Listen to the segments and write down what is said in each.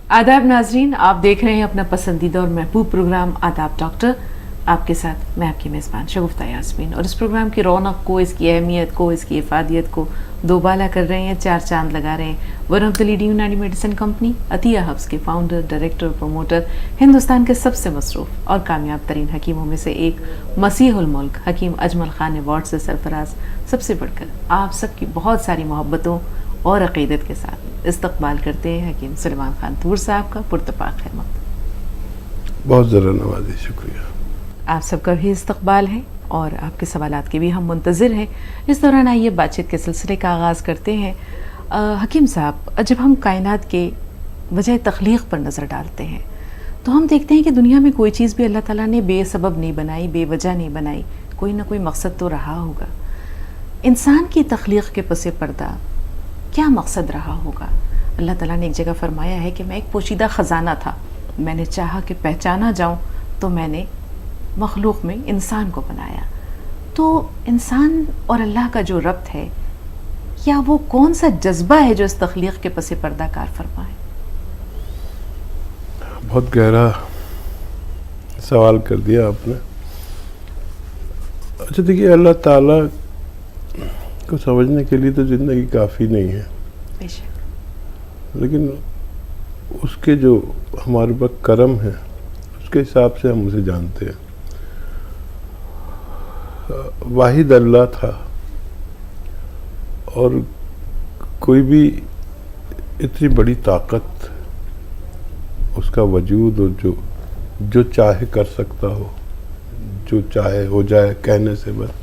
आदाब नाजरीन, आप देख रहे हैं अपना पसंदीदा और महबूब प्रोग्राम आदाब डॉक्टर। आपके साथ मैं आपकी मेज़बान शगुफ्ता यास्मीन, और इस प्रोग्राम की रौनक को, इसकी अहमियत को, इसकी इफादियत को दोबाला कर रहे हैं, चार चांद लगा रहे हैं वन ऑफ द लीडिंग यूनानी मेडिसिन कंपनी अतिया हब्स के फाउंडर, डायरेक्टर, प्रमोटर, हिंदुस्तान के सबसे मसरूफ़ और कामयाब तरीन हकीमों में से एक मसीहुल मुल्क हकीम अजमल खान अवार्ड से सरफराज, सबसे बढ़कर आप सबकी बहुत सारी मोहब्बतों और अक़ीदत के साथ इस्तकबाल करते हैं हकीम सुलेमान खान तूर साहब का। पुरतपाक खैर मक़दम। बहुत ज़रा नवाजी, शुक्रिया। आप सबका भी इस्तकबाल है और आपके सवालात के भी हम मुंतज़िर हैं। इस दौरान आइए बातचीत के सिलसिले का आगाज़ करते हैं। हकीम साहब, जब हम कायनात के वजह तख्लीक़ पर नज़र डालते हैं तो हम देखते हैं कि दुनिया में कोई चीज़ भी अल्लाह ताला ने बेसबब नहीं बनाई, बेवजह नहीं बनाई, कोई ना कोई मकसद तो रहा होगा। इंसान की तख्लीक़ के पसे पर्दा क्या मकसद रहा होगा? अल्लाह ताला ने एक जगह फरमाया है कि मैं एक पोशीदा ख़जाना था, मैंने चाहा कि पहचाना जाऊं तो मैंने मखलूक में इंसान को बनाया। तो इंसान और अल्लाह का जो रब्त है, क्या वो कौन सा जज्बा है जो इस तख्लीक़ के पसे पर्दा कार फरमाए? बहुत गहरा सवाल कर दिया आपने। अच्छा देखिए, अल्लाह ताला को समझने के लिए तो ज़िंदगी काफ़ी नहीं है, लेकिन उसके जो हमारे पास करम है उसके हिसाब से हम उसे जानते हैं। वाहिद अल्लाह था और कोई भी इतनी बड़ी ताकत, उसका वजूद, और जो चाहे कर सकता हो, जो चाहे हो जाए कहने से बस।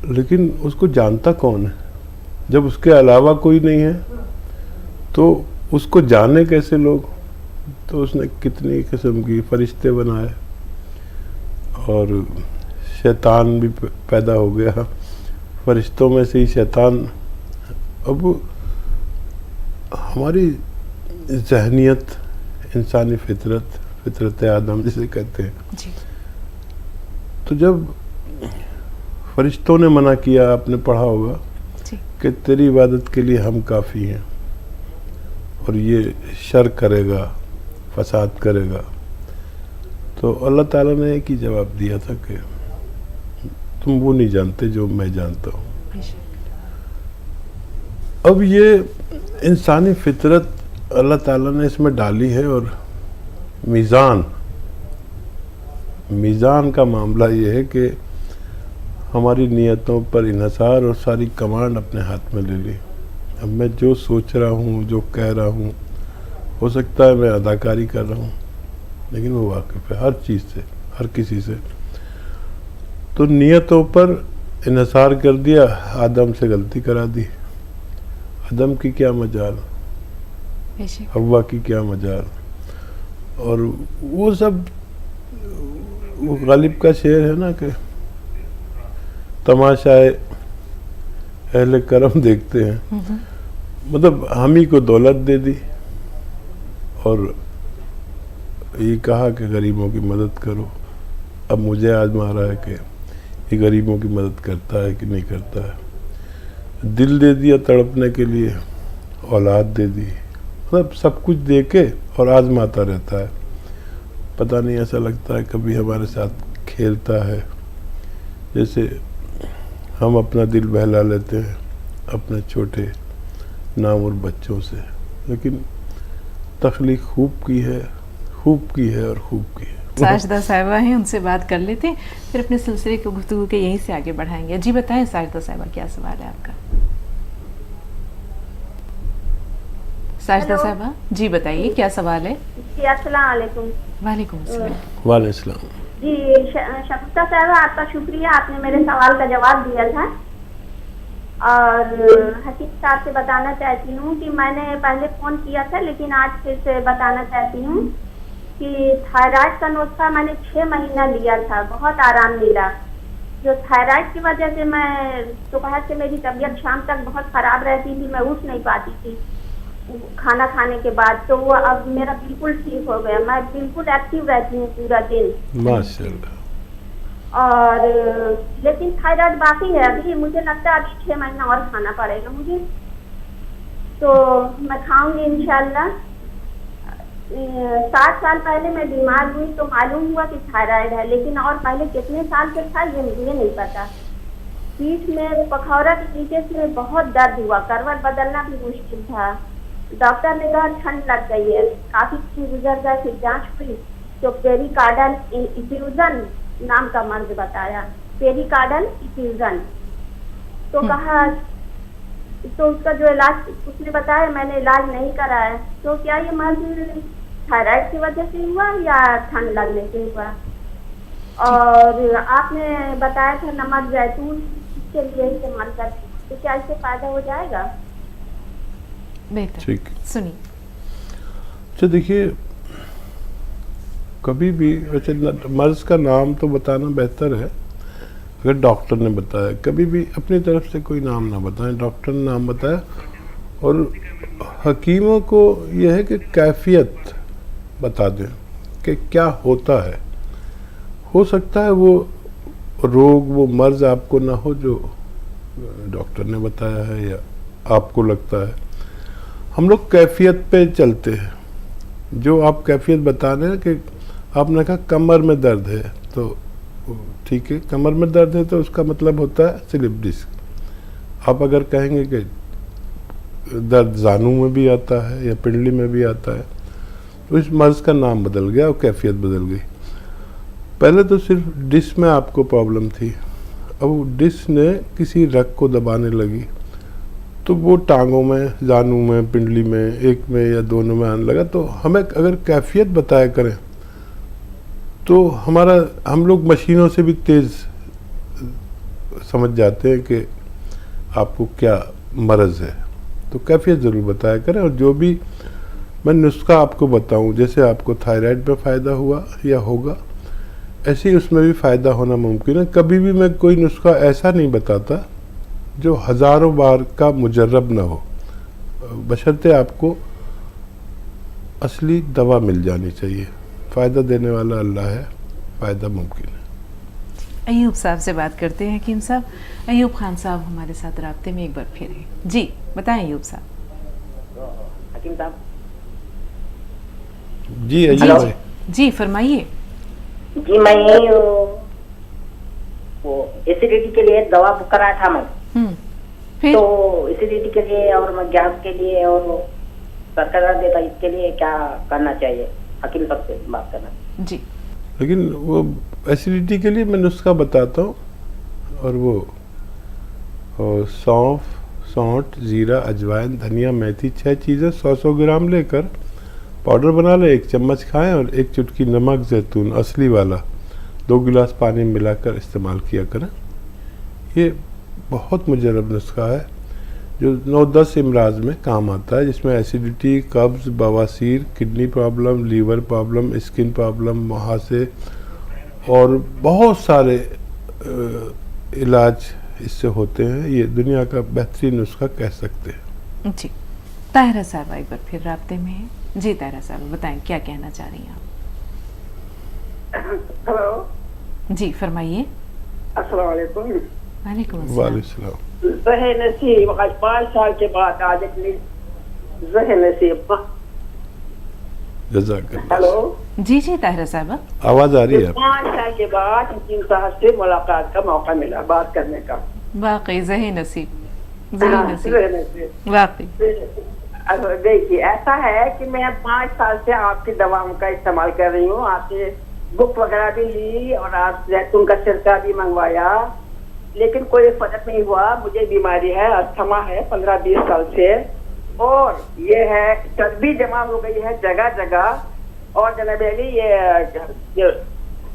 लेकिन उसको जानता कौन है? जब उसके अलावा कोई नहीं है तो उसको जाने कैसे लोग? तो उसने कितनी किस्म की फरिश्ते बनाए और शैतान भी पैदा हो गया, फरिश्तों में से ही शैतान। अब हमारी जहनियत, इंसानी फितरत आदम जिसे कहते हैं जी। तो जब फरिश्तों ने मना किया, आपने पढ़ा होगा कि तेरी इबादत के लिए हम काफ़ी हैं और ये शर करेगा, फसाद करेगा, तो अल्लाह ताला ने एक ही जवाब दिया था कि तुम वो नहीं जानते जो मैं जानता हूँ। अब ये इंसानी फितरत अल्लाह ताला ने इसमें डाली है, और मीज़ान का मामला ये है कि हमारी नीयतों पर इन्हसार और सारी कमांड अपने हाथ में ले ली। अब मैं जो सोच रहा हूँ, जो कह रहा हूँ, हो सकता है मैं अदाकारी कर रहा हूँ, लेकिन वो वाकिफ़ है हर चीज़ से, हर किसी से। तो नीयतों पर इन्हसार कर दिया, आदम से गलती करा दी। आदम की क्या मजाल, हव्वा की क्या मजाल। और वो सब, वो गालिब का शेर है ना कि तमाशाए अहले करम देखते हैं। मतलब हम ही को दौलत दे दी और ये कहा कि गरीबों की मदद करो। अब मुझे आजमा रहा है कि ये गरीबों की मदद करता है कि नहीं करता है। दिल दे दिया तड़पने के लिए, औलाद दे दी, मतलब सब कुछ दे के और आजमाता रहता है। पता नहीं, ऐसा लगता है कभी हमारे साथ खेलता है, जैसे हम अपना दिल बहला लेते हैं अपने छोटे नामुर बच्चों से। लेकिन तख्लीक खूब की है और खूब की है। साजिदा साहिबा हैं, उनसे बात कर लेते हैं, फिर अपने सिलसिले की गुफ्तगू के यहीं से आगे बढ़ाएंगे। जी बताएं साजिदा साहिबा, क्या सवाल है आपका? साजिदा साहिबा जी बताइए, क्या सवाल है? जी अस्सलाम वालेकुम। वालेकुम अस्सलाम। वालेकुम अस्सलाम। जी शगुफ्ता साहिबा, आपका शुक्रिया, आपने मेरे सवाल का जवाब दिया था। और हकीम साहब से बताना चाहती हूँ कि मैंने पहले फ़ोन किया था, लेकिन आज फिर से बताना चाहती हूँ कि थायराइड का नुस्खा मैंने 6 महीना लिया था, बहुत आराम मिला। जो थायराइड की वजह से मैं दोपहर से मेरी तबीयत शाम तक बहुत ख़राब रहती थी, मैं उठ नहीं पाती थी खाना खाने के बाद, तो वो अब मेरा बिल्कुल ठीक हो गया। मैं बिल्कुल एक्टिव रहती हूँ पूरा दिन माशाल्लाह। और लेकिन थायराइड बाकी है अभी, मुझे लगता है अभी 6 महीना और खाना पड़ेगा मुझे, तो मैं खाऊंगी इंशाल्लाह। 7 साल पहले मैं बीमार हुई तो मालूम हुआ कि थायराइड है, लेकिन और पहले कितने साल से था ये मुझे नहीं पता। पीठ में पखौरा के नीचे से बहुत दर्द हुआ, करवट बदलना भी मुश्किल था। डॉक्टर ने कहा ठंड लग गई है। काफी दिन गुजर गए, फिर जांच हुई तो पेरिकार्डल इफ्यूजन नाम का मर्ज बताया, पेरिकार्डल इफ्यूजन। तो कहा, तो उसका जो इलाज उसने बताया, मैंने इलाज नहीं कराया। तो क्या ये मर्ज थायराइड की वजह से हुआ या ठंड लगने से हुआ? और आपने बताया था नमक जैतून के लिए इस्तेमाल करते, तो क्या इससे फायदा हो जाएगा? बेहतर, ठीक। सुनिए। अच्छा देखिए, कभी भी वैसे मर्ज का नाम तो बताना बेहतर है अगर डॉक्टर ने बताया। कभी भी अपनी तरफ से कोई नाम ना बताएं, डॉक्टर ने नाम बताया। और हकीमों को यह है कि कैफियत बता दें कि क्या होता है। हो सकता है वो रोग, वो मर्ज आपको ना हो जो डॉक्टर ने बताया है या आपको लगता है। हम लोग कैफियत पे चलते हैं। जो आप कैफियत बता रहे हैं कि आपने कहा कमर में दर्द है, तो ठीक है, कमर में दर्द है तो उसका मतलब होता है स्लिप डिस्क। आप अगर कहेंगे कि दर्द जानू में भी आता है या पिंडली में भी आता है, तो इस मर्ज का नाम बदल गया और कैफियत बदल गई। पहले तो सिर्फ डिस्क में आपको प्रॉब्लम थी, अब डिस्क ने किसी रग को दबाने लगी तो वो टांगों में, जानू में, पिंडली में, एक में या दोनों में आने लगा। तो हमें अगर कैफियत बताया करें तो हम लोग मशीनों से भी तेज़ समझ जाते हैं कि आपको क्या मर्ज़ है। तो कैफियत ज़रूर बताया करें। और जो भी मैं नुस्खा आपको बताऊं, जैसे आपको थायराइड में फ़ायदा हुआ या होगा, ऐसे ही उसमें भी फ़ायदा होना मुमकिन है। कभी भी मैं कोई नुस्खा ऐसा नहीं बताता जो हज़ारों बार का मुजर्रब ना हो, बशर्ते आपको असली दवा मिल जानी चाहिए। फ़ायदा देने वाला अल्लाह है, फ़ायदा मुमकिन है। अयूब साहब से बात करते हैं। हकीम साहब, अयूब खान साहब हमारे साथ राब्ते में एक बार फिर हैं। जी बताएं अयूब साहब। हकीम साहब जी अयूब जी भाई। जी फरमाइए। जी, मैं वो एसिडिटी के लिए दवा बुक कराया था मैं। फिर तो एसिडिटी के लिए और मैं गैस के लिए और सर का दर्द देता, इसके लिए क्या करना चाहिए? हकीम साहब से बात करना। जी लेकिन वो एसिडिटी के लिए मैं नुस्खा बताता हूँ, और वो सौंठ, जीरा, अजवाइन, धनिया, मेथी, 6 चीज़ें 100-100 ग्राम लेकर पाउडर बना लें, 1 चम्मच खाएं और 1 चुटकी नमक जैतून असली वाला 2 गिलास पानी में मिलाकर इस्तेमाल किया करें। ये बहुत मुजर्रब नुस्खा है जो 9-10 इमराज में काम आता है, जिसमें एसिडिटी, कब्ज़, बवासीर, kidney problem, liver problem, skin problem, मुहासे और बहुत सारे इलाज इससे होते हैं। ये दुनिया का बेहतरीन नुस्खा कह सकते हैं। जी ताहिरा साहब एक बार फिर राब्ते में हैं। जी ताहिरा साहब बताएं क्या कहना चाह रही हैं आप? हेलो जी फरमाइए। अस्सलाम वालेकुम। वालेकुम अस्सलाम। वालेकुम। ज़हे नसीब आज 5 साल के बाद आज अपनी ज़हे नसीब। जज़ाकल्लाह। हेलो जी जी ताहिरा साहब आवाज़ आ रही है? 5 साल के बाद हकीम साहब से मुलाकात का मौका मिला, बात करने का। वाकई ज़हे नसीब, ज़हे हाँ, नसीब ज़हे नसीब। वाकई। देखिए ऐसा है कि मैं 5 साल से आपकी दवाओं का इस्तेमाल कर रही हूँ। आपसे बुक वगैरह भी ली और आप जैतून का सिरका भी मंगवाया, लेकिन कोई फर्क नहीं हुआ। मुझे बीमारी है, अस्थमा है 15-20 साल से, और ये है चर्बी जमा हो गई है जगह जगह, और जनबेली ये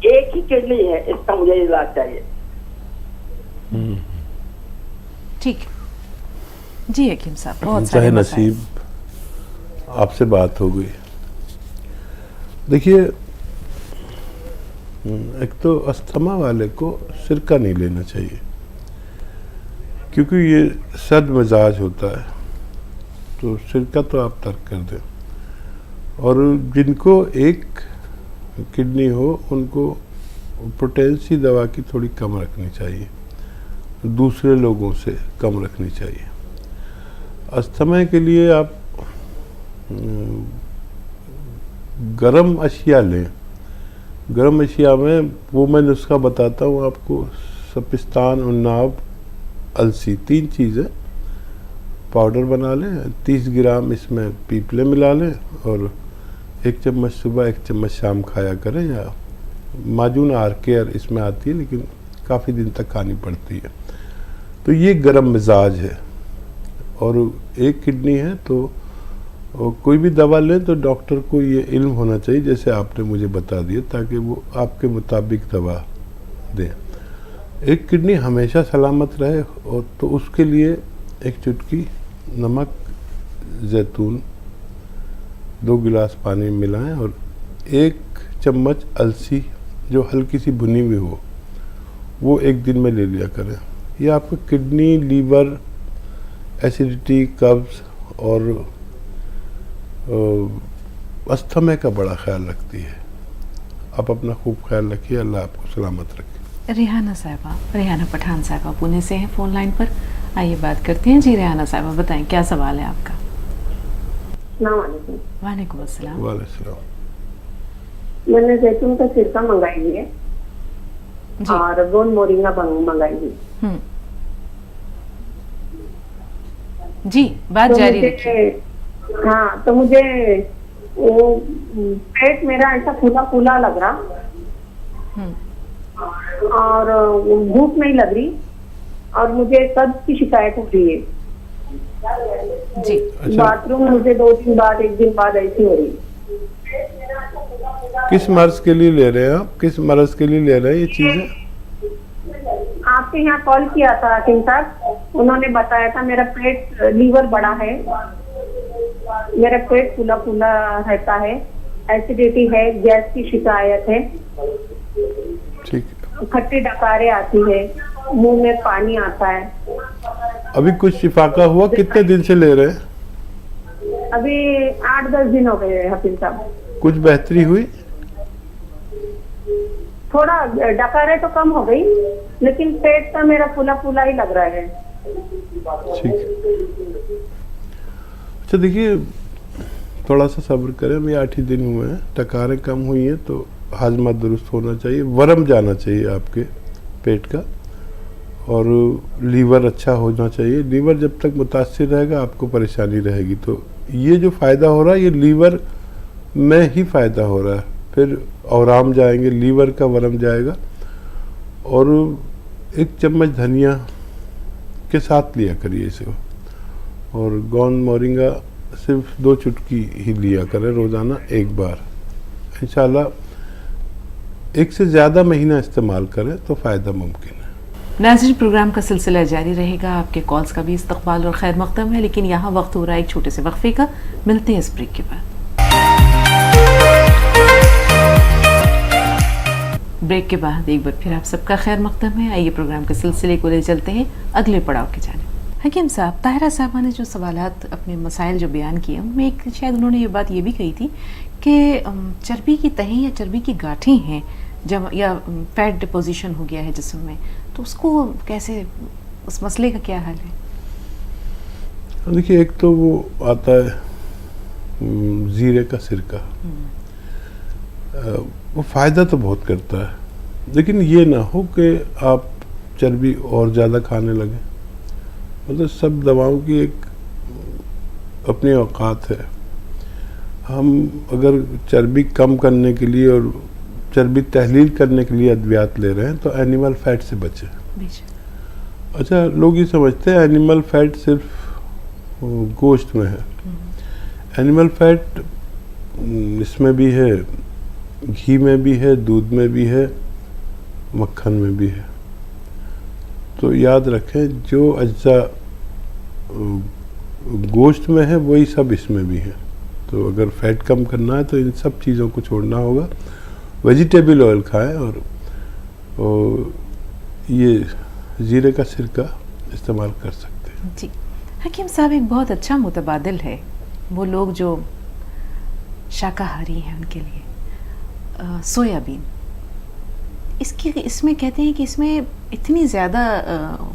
एक ही किडनी है, इसका मुझे इलाज चाहिए। ठीक जी हकीम साहब, बहुत ज़हे सारे मसाइल। नसीब आपसे बात हो गई। देखिए, एक तो अस्थमा वाले को सिरका नहीं लेना चाहिए, क्योंकि ये सर्द मिजाज होता है, तो सिरका तो आप तर्क कर दें। और जिनको एक किडनी हो उनको पोटेंसी दवा की थोड़ी कम रखनी चाहिए, दूसरे लोगों से कम रखनी चाहिए। अस्थमा के लिए आप गरम अशिया लें। गरम अशिया में वो मैं नुस्खा बताता हूँ आपको। सपिस्तान, उन्नाब, अलसी, 3 चीज़ें पाउडर बना लें। 30 ग्राम इसमें पीपले मिला लें और 1 चम्मच सुबह 1 चम्मच शाम खाया करें। या माजून आर केयर इसमें आती है, लेकिन काफ़ी दिन तक खानी पड़ती है। तो ये गरम मिजाज है। और एक किडनी है तो कोई भी दवा लें तो डॉक्टर को ये इल्म होना चाहिए, जैसे आपने मुझे बता दिया, ताकि वो आपके मुताबिक दवा दें। एक किडनी हमेशा सलामत रहे और तो उसके लिए 1 चुटकी नमक, जैतून 2 गिलास पानी में मिलाएं और 1 चम्मच अलसी जो हल्की सी भुनी हुई हो वो 1 दिन में ले लिया करें। ये आपको किडनी, लीवर, एसिडिटी, कब्ज़ और अस्थमा का बड़ा ख्याल रखती है। आप अपना खूब ख्याल रखिए, अल्लाह आपको सलामत रखे। रेहाना साहिबा, रेहाना पठान साहिबा पुणे से हैं फ़ोन लाइन पर। आइए बात करते हैं। जी रेहाना साहिबा, बताएं क्या सवाल है आपका। वालेकुम अस्सलाम। वालेकुम। मैंने जैतून का सिरका मंगाई है और गोंद मोरिंगा मंगाई है। जी, बात जारी रखिए। हाँ, तो मुझे वो पेट मेरा ऐसा फूला फूला लग रहा और भूख नहीं लग रही और मुझे कब्ज की शिकायत हो रही है जी। अच्छा। बाथरूम मुझे 2 दिन बाद, 1 दिन बाद ऐसी हो रही। किस मर्ज के लिए ले रहे हैं आप? किस मर्ज के लिए ले रहे हैं ये चीज़ें? आपके यहाँ कॉल किया था हकीम साहब, उन्होंने बताया था मेरा पेट, लीवर बड़ा है, मेरा पेट फूला फूला रहता है, एसिडिटी है, गैस की शिकायत है, ठीक है। खट्टी डकारें आती है, मुंह में पानी आता है। अभी कुछ शिफा का हुआ? कितने दिन से ले रहे हैं? अभी 8-10 दिन हो गए हकीम साहब। कुछ बेहतरी हुई? थोड़ा डकारे तो कम हो गई, लेकिन पेट का मेरा फूला फूला ही लग रहा है। ठीक है। अच्छा देखिए, थोड़ा सा सब्र करें। अभी 8 ही दिन हुए हैं, टकारें कम हुई हैं तो हाजमा दुरुस्त होना चाहिए, वरम जाना चाहिए आपके पेट का और लीवर अच्छा होना चाहिए। लीवर जब तक मुतासिर रहेगा आपको परेशानी रहेगी। तो ये जो फ़ायदा हो रहा है ये लीवर में ही फ़ायदा हो रहा है। फिर औराम जाएंगे, लीवर का वरम जाएगा। और 1 चम्मच धनिया के साथ लिया करिए इसे। और गोंद मोरिंगा सिर्फ 2 चुटकी ही लिया करें रोज़ाना 1 बार। इंशाल्लाह 1 से ज़्यादा महीना इस्तेमाल करें तो फ़ायदा मुमकिन है। नाज़रीन, प्रोग्राम का सिलसिला जारी रहेगा। आपके कॉल्स का भी इस्तकबाल और खैर मक़दम है, लेकिन यहाँ वक्त हो रहा है एक छोटे से वक्फे का। मिलते हैं इस ब्रेक के बाद। ब्रेक के बाद एक बार फिर आप सबका खैर मक़दम है। आइए प्रोग्राम के सिलसिले को ले चलते हैं अगले पड़ाव की जानिब। हकीम साहब, ताहिरा साहबा ने जो सवालात, अपने मसाइल जो बयान किए, उनमें एक शायद उन्होंने ये बात ये भी कही थी कि चर्बी की तहें या चर्बी की गांठें हैं जब या फैट डिपोजिशन हो गया है जिस्म में, तो उसको कैसे, उस मसले का क्या हाल है? देखिए, एक तो वो आता है ज़ीरे का सिरका। वो फ़ायदा तो बहुत करता है, लेकिन ये ना हो कि आप चर्बी और ज़्यादा खाने लगें। मतलब सब दवाओं की एक अपनी औकात है। हम अगर चर्बी कम करने के लिए और चर्बी तहलील करने के लिए अद्वियात ले रहे हैं तो एनिमल फैट से बचें। अच्छा, लोग ये समझते हैं एनिमल फैट सिर्फ गोश्त में है। एनिमल फैट इसमें भी है, घी में भी है, दूध में भी है, मक्खन में भी है। तो याद रखें, जो अज्जा गोश्त में है वही सब इसमें भी है। तो अगर फैट कम करना है तो इन सब चीज़ों को छोड़ना होगा। वेजिटेबल ऑयल खाएं और ये ज़ीरे का सिरका इस्तेमाल कर सकते हैं। जी हकीम साहब, एक बहुत अच्छा मुतबादिल है वो लोग जो शाकाहारी हैं उनके लिए, सोयाबीन। इसमें कहते हैं कि इसमें इतनी ज़्यादा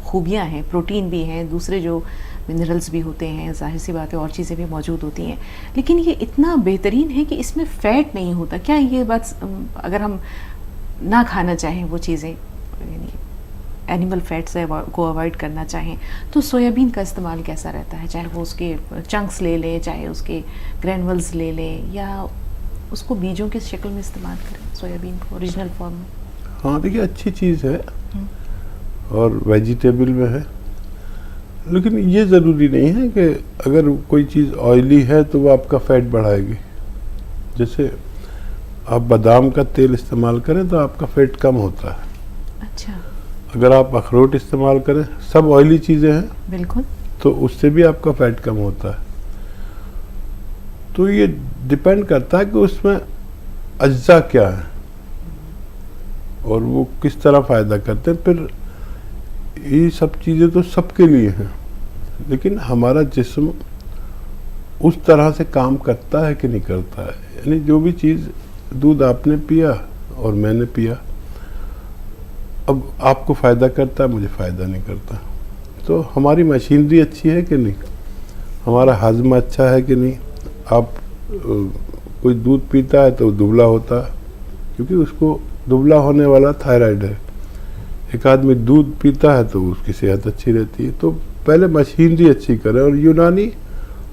खूबियाँ हैं, प्रोटीन भी हैं, दूसरे जो मिनरल्स भी होते हैं, जाहिर सी बात है और चीज़ें भी मौजूद होती हैं, लेकिन ये इतना बेहतरीन है कि इसमें फ़ैट नहीं होता। क्या ये बात, अगर हम ना खाना चाहें वो चीज़ें, यानी एनिमल फैट से को अवॉइड करना चाहें, तो सोयाबीन का इस्तेमाल कैसा रहता है? चाहे वो उसके चंक्स ले लें, चाहे उसके ग्रैनुअल्स ले लें, या उसको बीजों के शक्ल में इस्तेमाल करें सोयाबीन को ओरिजिनल फॉर्म में? हाँ देखिए, अच्छी चीज़ है और वेजिटेबल में है, लेकिन ये ज़रूरी नहीं है कि अगर कोई चीज़ ऑयली है तो वो आपका फैट बढ़ाएगी। जैसे आप बादाम का तेल इस्तेमाल करें तो आपका फैट कम होता है। अच्छा, अगर आप अखरोट इस्तेमाल करें, सब ऑयली चीज़ें हैं, बिल्कुल, तो उससे भी आपका फैट कम होता है। तो ये डिपेंड करता है कि उसमें अज्जा क्या है और वो किस तरह फ़ायदा करते हैं। फिर ये सब चीज़ें तो सबके लिए हैं, लेकिन हमारा जिस्म उस तरह से काम करता है कि नहीं करता है। यानी जो भी चीज़, दूध आपने पिया और मैंने पिया, अब आपको फ़ायदा करता है, मुझे फ़ायदा नहीं करता। तो हमारी मशीनरी अच्छी है कि नहीं, हमारा हाजमा अच्छा है कि नहीं। आप कोई दूध पीता है तो दुबला होता है, क्योंकि उसको दुबला होने वाला थायराइड है। एक आदमी दूध पीता है तो उसकी सेहत अच्छी रहती है। तो पहले मशीनरी अच्छी करें, और यूनानी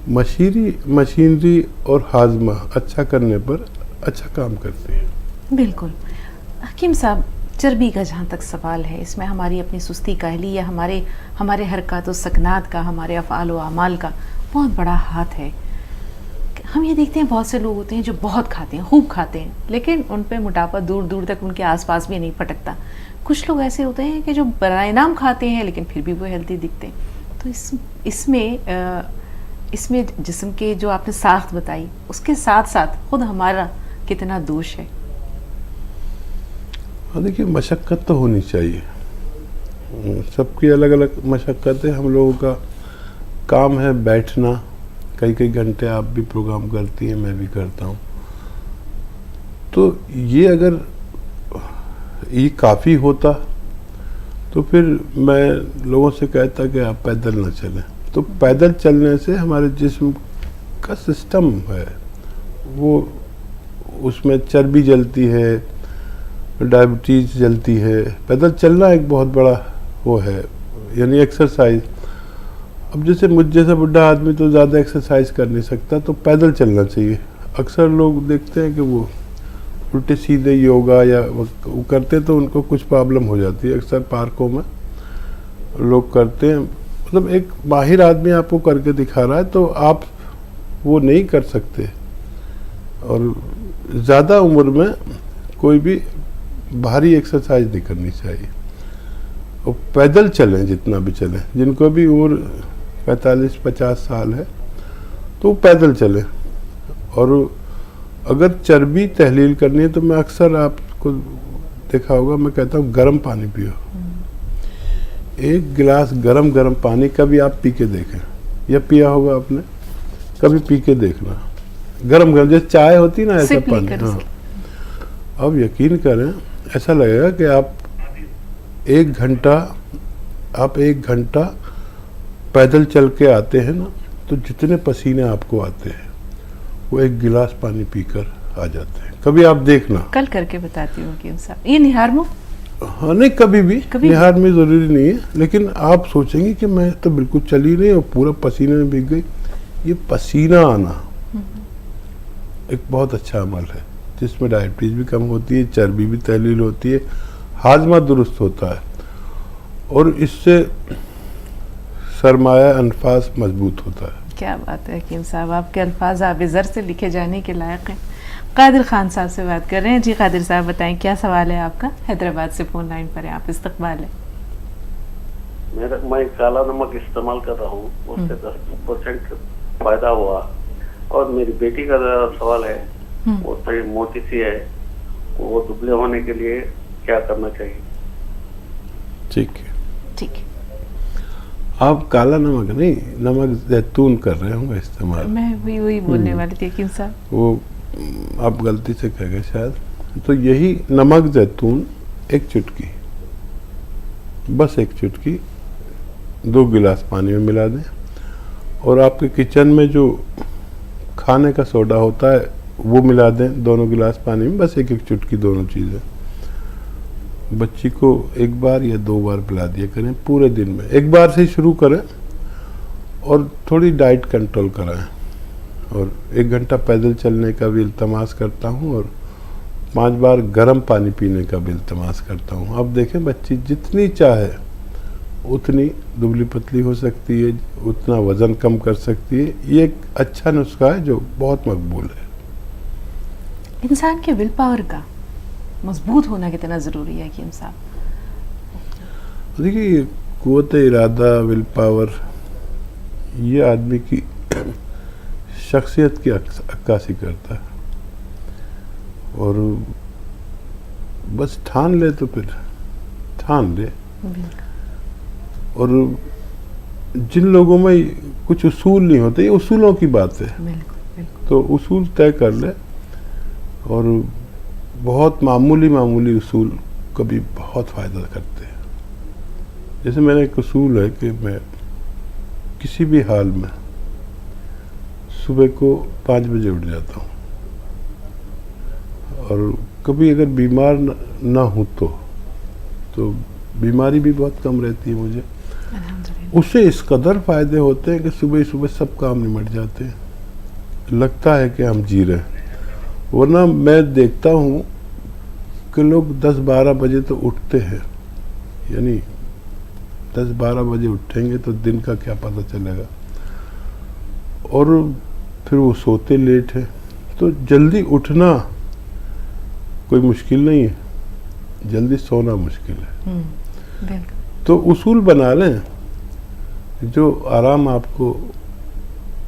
मशीनरी और हाजमा अच्छा करने पर अच्छा काम करते हैं। बिल्कुल। हकीम साहब, चर्बी का जहाँ तक सवाल है, इसमें हमारी अपनी सुस्ती काहली या हमारे हरकत और सकनात का, हमारे अफ़आल व अमाल का बहुत बड़ा हाथ है। हम ये देखते हैं बहुत से लोग होते हैं जो बहुत खाते हैं, खूब खाते हैं, लेकिन उन पे मोटापा दूर दूर तक उनके आसपास भी नहीं फटकता। कुछ लोग ऐसे होते हैं कि जो बराए नाम खाते हैं लेकिन फिर भी वो हेल्दी दिखते हैं। तो इसमें जिस्म के जो आपने साख्त बताई, उसके साथ साथ खुद हमारा कितना दोष है? हाँ देखिए, मशक्क़त तो होनी चाहिए, सबकी अलग अलग मशक्क़त है। हम लोगों का काम है बैठना, कई घंटे आप भी प्रोग्राम करती हैं, मैं भी करता हूँ। तो ये अगर ये काफ़ी होता तो फिर मैं लोगों से कहता कि आप पैदल ना चलें। तो पैदल चलने से हमारे जिस्म का सिस्टम है, वो उसमें चर्बी जलती है, डायबिटीज़ जलती है। पैदल चलना एक बहुत बड़ा वो है, यानी एक्सरसाइज। अब जैसे मुझ जैसा बुढ़ा आदमी तो ज़्यादा एक्सरसाइज कर नहीं सकता, तो पैदल चलना चाहिए। अक्सर लोग देखते हैं कि वो उल्टे सीधे योगा या वो करते तो उनको कुछ प्रॉब्लम हो जाती है। अक्सर पार्कों में लोग करते हैं, मतलब एक माहिर आदमी आपको करके दिखा रहा है तो आप वो नहीं कर सकते। और ज़्यादा उम्र में कोई भी भारी एक्सरसाइज नहीं करनी चाहिए, और पैदल चलें जितना भी चलें। जिनको भी उम्र 45-50 साल है तो पैदल चलें। और अगर चर्बी तहलील करनी है तो मैं अक्सर आपको देखा होगा, मैं कहता हूँ गर्म पानी पियो। एक गिलास गरम पानी कभी आप पी के देखें, या पिया होगा आपने, कभी पी के देखना। गरम जैसे चाय होती ना, ऐसा पानी। हाँ, अब यकीन करें, ऐसा लगेगा कि आप एक घंटा पैदल चल के आते हैं ना, तो जितने पसीने आपको आते हैं वो एक गिलास पानी पीकर आ जाते हैं। कभी आप देखना, कल करके बताती हूँ हकीम साहब। ये निहार में? हाँ नहीं, कभी भी निहार में ज़रूरी नहीं है, लेकिन आप सोचेंगे कि मैं तो बिल्कुल चली नहीं और पूरा पसीने में भीग गई। ये पसीना आना एक बहुत अच्छा अमल है, जिसमें डायबिटीज़ भी कम होती है, चर्बी भी तहलील होती है, हाजमा दुरुस्त होता है, और इससे सरमाया अनफास मजबूत होता है। क्या बात है हकीम साहब, आपके अल्फाज आबिज़र से लिखे जाने के लायक हैं। कादिर खान साहब से बात कर रहे हैं। जी कादिर साहब, बताएं क्या सवाल है आपका? हैदराबाद से फ़ोन लाइन पर है आप, इस्तकबाल है। मैं काला नमक इस्तेमाल कर रहा हूँ, उससे 10% फायदा हुआ। और मेरी बेटी का सवाल है, वो थोड़ी मोटी सी है, वो दुबले होने के लिए क्या करना चाहिए? ठीक है, ठीक है। आप काला नमक नहीं, नमक जैतून कर रहे होंगे इस्तेमाल। मैं वही बोलने वाली थी हकीम साहब। वो आप गलती से कह गए शायद। तो यही नमक जैतून एक चुटकी, बस एक चुटकी 2 गिलास पानी में मिला दें, और आपके किचन में जो खाने का सोडा होता है वो मिला दें दोनों गिलास पानी में, बस एक एक चुटकी दोनों चीज़ें। बच्ची को 1 बार या 2 बार पिला दिया करें पूरे दिन में, 1 बार से ही शुरू करें और थोड़ी डाइट कंट्रोल कराएं। और 1 घंटा पैदल चलने का भी इल्तमास करता हूँ, और 5 बार गर्म पानी पीने का भी इल्तमास करता हूँ। अब देखें बच्ची जितनी चाहे उतनी दुबली पतली हो सकती है, उतना वज़न कम कर सकती है। ये एक अच्छा नुस्खा है जो बहुत मकबूल है। इंसान के विल पावर का मजबूत होना कितना ज़रूरी है हकीम साहब? देखिए, क़ुव्वत इरादा, विल पावर, ये आदमी की शख्सियत की अक्कासी करता है। और बस ठान ले तो फिर ठान ले। और जिन लोगों में कुछ उसूल नहीं होते, ये उसूलों की बात है, तो उसूल तय कर ले। और बहुत मामूली उसूल कभी बहुत फ़ायदा करते हैं। जैसे मेरा एक उसूल है कि मैं किसी भी हाल में सुबह को 5 बजे उठ जाता हूँ, और कभी अगर बीमार ना हूँ तो बीमारी भी बहुत कम रहती है मुझे। उससे इस कदर फ़ायदे होते हैं कि सुबह सुबह सब काम निमट जाते हैं, लगता है कि हम जी रहे हैं। वरना मैं देखता हूँ कि लोग 10-12 बजे तो उठते हैं, यानी 10-12 बजे उठेंगे तो दिन का क्या पता चलेगा, और फिर वो सोते लेट है। तो जल्दी उठना कोई मुश्किल नहीं है, जल्दी सोना मुश्किल है। तो उसूल बना लें जो आराम आपको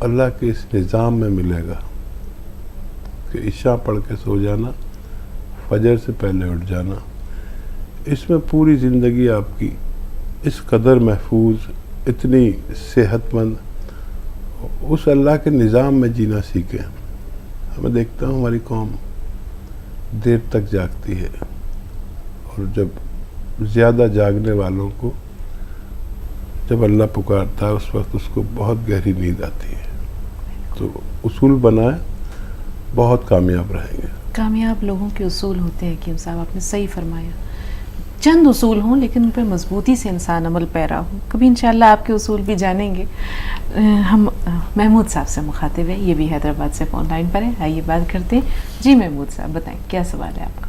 अल्लाह के इस निज़ाम में मिलेगा कि इशा पढ़ के सो जाना, फजर से पहले उठ जाना। इसमें पूरी ज़िंदगी आपकी इस कदर महफूज, इतनी सेहतमंद, उस अल्लाह के निज़ाम में जीना सीखें। मैं देखता हूँ हमारी कौम देर तक जागती है, और जब ज़्यादा जागने वालों को जब अल्लाह पुकारता है उस वक्त उसको बहुत गहरी नींद आती है। तो उसूल बनाए, बहुत कामयाब रहेंगे। कामयाब लोगों के उसूल होते हैं हकीम साहब, आपने सही फरमाया। चंद उसूल हों लेकिन उन पर मजबूती से इंसान अमल पैरा हो। कभी इंशाल्लाह आपके उसूल भी जानेंगे। हम महमूद साहब से मुखातिब हैं, ये भी हैदराबाद से फ़ोन लाइन पर है। आइए बात करते हैं। जी महमूद साहब, बताएं क्या सवाल है आपका?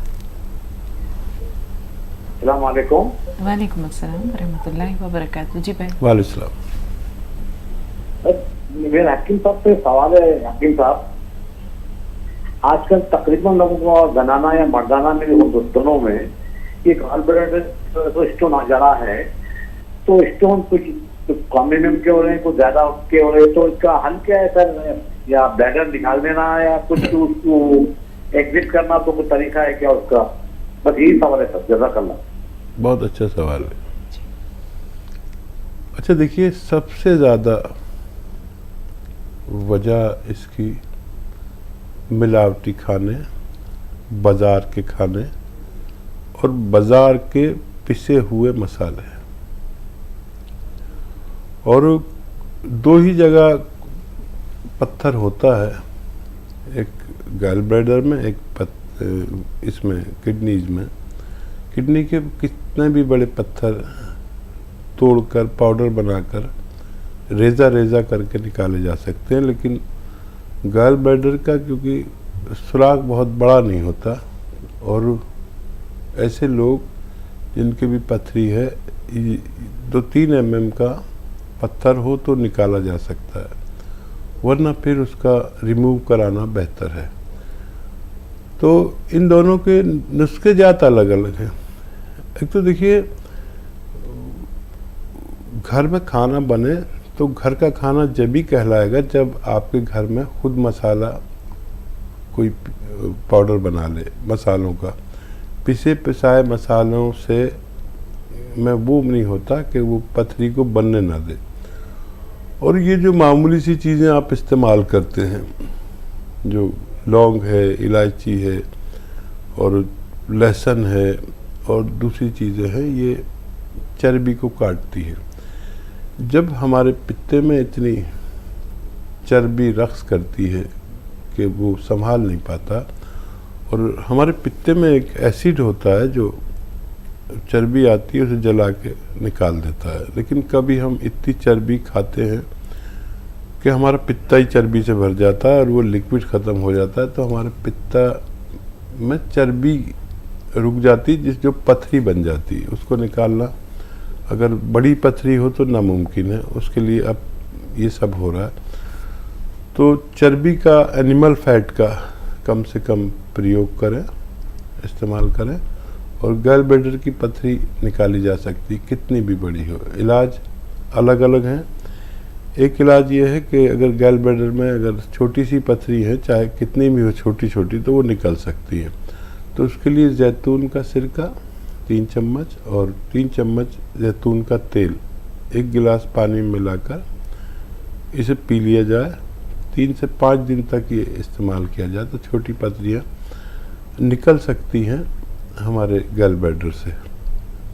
अस्सलाम वालेकुम। वालेकुम अस्सलाम व रहमतुल्लाहि व बरकातहू। जी भाई। वालेकुम सलाम। मेरा हकीम साहब से सवाल है। हकीम साहब, आजकल तकरीबन लोगों को जनाना या मर्दाना में दोनों में एक तो स्टोन आ जा रहा है, तो स्टोन कुछ कम एमएम के हो रहे हैं, कुछ ज्यादा के हो रहे हैं, तो इसका हल क्या है सर? या ब्लैडर निकाल देना या कुछ उसको एग्जिट करना, तो कोई तरीका है क्या उसका? बस यही सवाल है सर। जज़ाकल्लाह। बहुत अच्छा सवाल है। अच्छा देखिए, सबसे ज़्यादा वजह इसकी मिलावटी खाने, बाज़ार के खाने और बाज़ार के पिसे हुए मसाले हैं। और 2 ही जगह पत्थर होता है, एक गैल ब्लैडर में, एक इसमें किडनीज में। किडनी के कितने भी बड़े पत्थर तोड़कर पाउडर बनाकर रेज़ा करके निकाले जा सकते हैं, लेकिन गैल ब्लैडर का क्योंकि सुराख बहुत बड़ा नहीं होता, और ऐसे लोग जिनके भी पथरी है 2-3 mm का पत्थर हो तो निकाला जा सकता है, वरना फिर उसका रिमूव कराना बेहतर है। तो इन दोनों के नुस्खे ज़्यादा अलग अलग हैं। एक तो देखिए, घर में खाना बने तो घर का खाना जब भी कहलाएगा जब आपके घर में खुद मसाला कोई पाउडर बना ले मसालों का। पिसे पिसाए मसालों से में वो नहीं होता कि वो पथरी को बनने ना दे। और ये जो मामूली सी चीज़ें आप इस्तेमाल करते हैं, जो लौंग है, इलायची है और लहसुन है और दूसरी चीज़ें हैं, ये चर्बी को काटती है। जब हमारे पित्ते में इतनी चर्बी रक्स करती है कि वो संभाल नहीं पाता, और हमारे पित्ते में एक एसिड होता है जो चर्बी आती है उसे जला के निकाल देता है, लेकिन कभी हम इतनी चर्बी खाते हैं कि हमारा पित्ता ही चर्बी से भर जाता है और वो लिक्विड ख़त्म हो जाता है, तो हमारे पित्ता में चर्बी रुक जाती, जो पथरी बन जाती है, उसको निकालना अगर बड़ी पथरी हो तो नामुमकिन है। उसके लिए अब ये सब हो रहा है। तो चर्बी का, एनिमल फैट का कम से कम प्रयोग करें, इस्तेमाल करें, और गैल ब्लैडर की पथरी निकाली जा सकती, कितनी भी बड़ी हो। इलाज अलग अलग हैं। एक इलाज ये है कि अगर गैल ब्लैडर में अगर छोटी सी पथरी है, चाहे कितनी भी हो छोटी छोटी, तो वो निकल सकती है। तो उसके लिए जैतून का सिरका 3 चम्मच और 3 चम्मच जैतून का तेल 1 गिलास पानी में मिलाकर इसे पी लिया जाए। 3 से 5 दिन तक ये इस्तेमाल किया जाए तो छोटी पथरियाँ निकल सकती हैं हमारे गैल ब्लैडर से।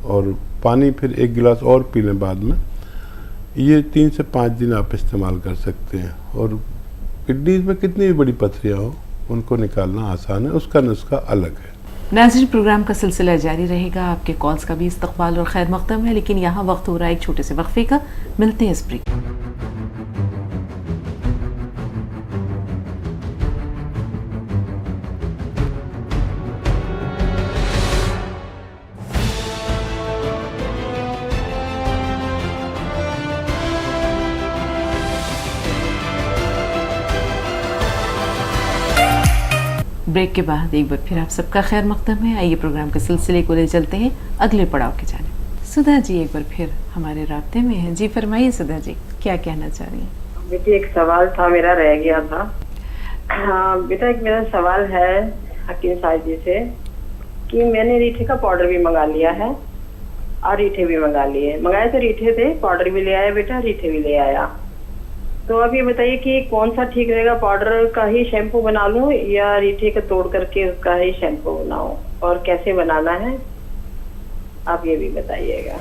और पानी फिर 1 गिलास और पी लें बाद में। ये 3 से 5 दिन आप इस्तेमाल कर सकते हैं। और किडनीज में कितनी भी बड़ी पथरियाँ हो, उनको निकालना आसान है, उसका नुस्खा अलग है। नाज़रीन, प्रोग्राम का सिलसिला जारी रहेगा। आपके कॉल्स का भी इस्तकबाल और खैर मक़दम है, लेकिन यहाँ वक्त हो रहा है एक छोटे से वक्फे का। मिलते हैं इस ब्रेक। ब्रेक के बाद एक बार फिर आप सबका खैर मक़दम है। आइए प्रोग्राम के सिलसिले को ले चलते हैं अगले पड़ाव की जानिब। सुधा जी एक बार फिर हमारे राब्ते में हैं। जी फरमाइए सुधा जी, क्या कहना चाह रही हैं? बेटी एक सवाल था, मेरा रह गया था। हाँ बेटा, एक मेरा सवाल है हकीम साहब जी से कि मैंने रीठे का पाउडर भी मंगा लिया है और रीठे भी मंगा लिए। मंगाए तो रीठे थे, पाउडर भी ले आया बेटा, रीठे भी ले आया। तो अब ये बताइए कि कौन सा ठीक रहेगा, पाउडर का ही शैम्पू बना लूं या रीठे का तोड़ करके उसका ही शैम्पू बनाऊं, और कैसे बनाना है आप ये भी बताइएगा।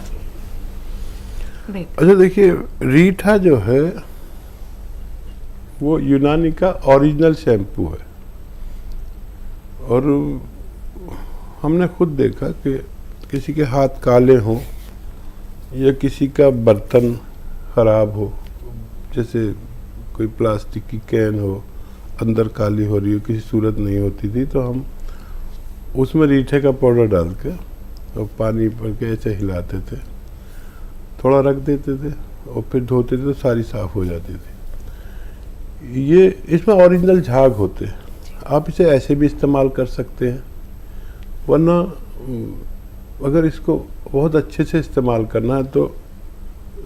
अच्छा देखिए, रीठा जो है वो यूनानी का ओरिजिनल शैम्पू है, और हमने खुद देखा कि किसी के हाथ काले हों या किसी का बर्तन ख़राब हो, जैसे कोई प्लास्टिक की कैन हो अंदर काली हो रही हो, किसी सूरत नहीं होती थी, तो हम उसमें रीठे का पाउडर डाल के और पानी भर के ऐसे हिलाते थे, थोड़ा रख देते थे और फिर धोते थे तो सारी साफ़ हो जाती थी। ये इसमें ओरिजिनल झाग होते हैं। आप इसे ऐसे भी इस्तेमाल कर सकते हैं, वरना अगर इसको बहुत अच्छे से इस्तेमाल करना है तो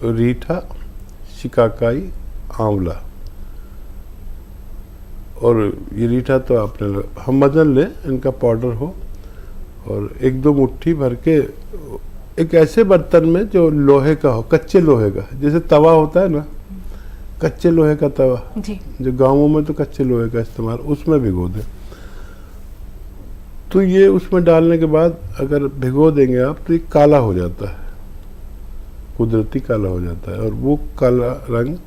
रीठा, शिकाकाई, आंवला, और ये रीठा तो आपने हम मदन लें, इनका पाउडर हो, और 1-2 मुट्ठी भर के एक ऐसे बर्तन में जो लोहे का हो, कच्चे लोहे का, जैसे तवा होता है ना, कच्चे लोहे का तवा जी, जो गांवों में तो कच्चे लोहे का इस्तेमाल, उसमें भिगो दें। तो ये उसमें डालने के बाद अगर भिगो देंगे आप तो ये काला हो जाता है, कुदरती काला हो जाता है। और वो काला रंग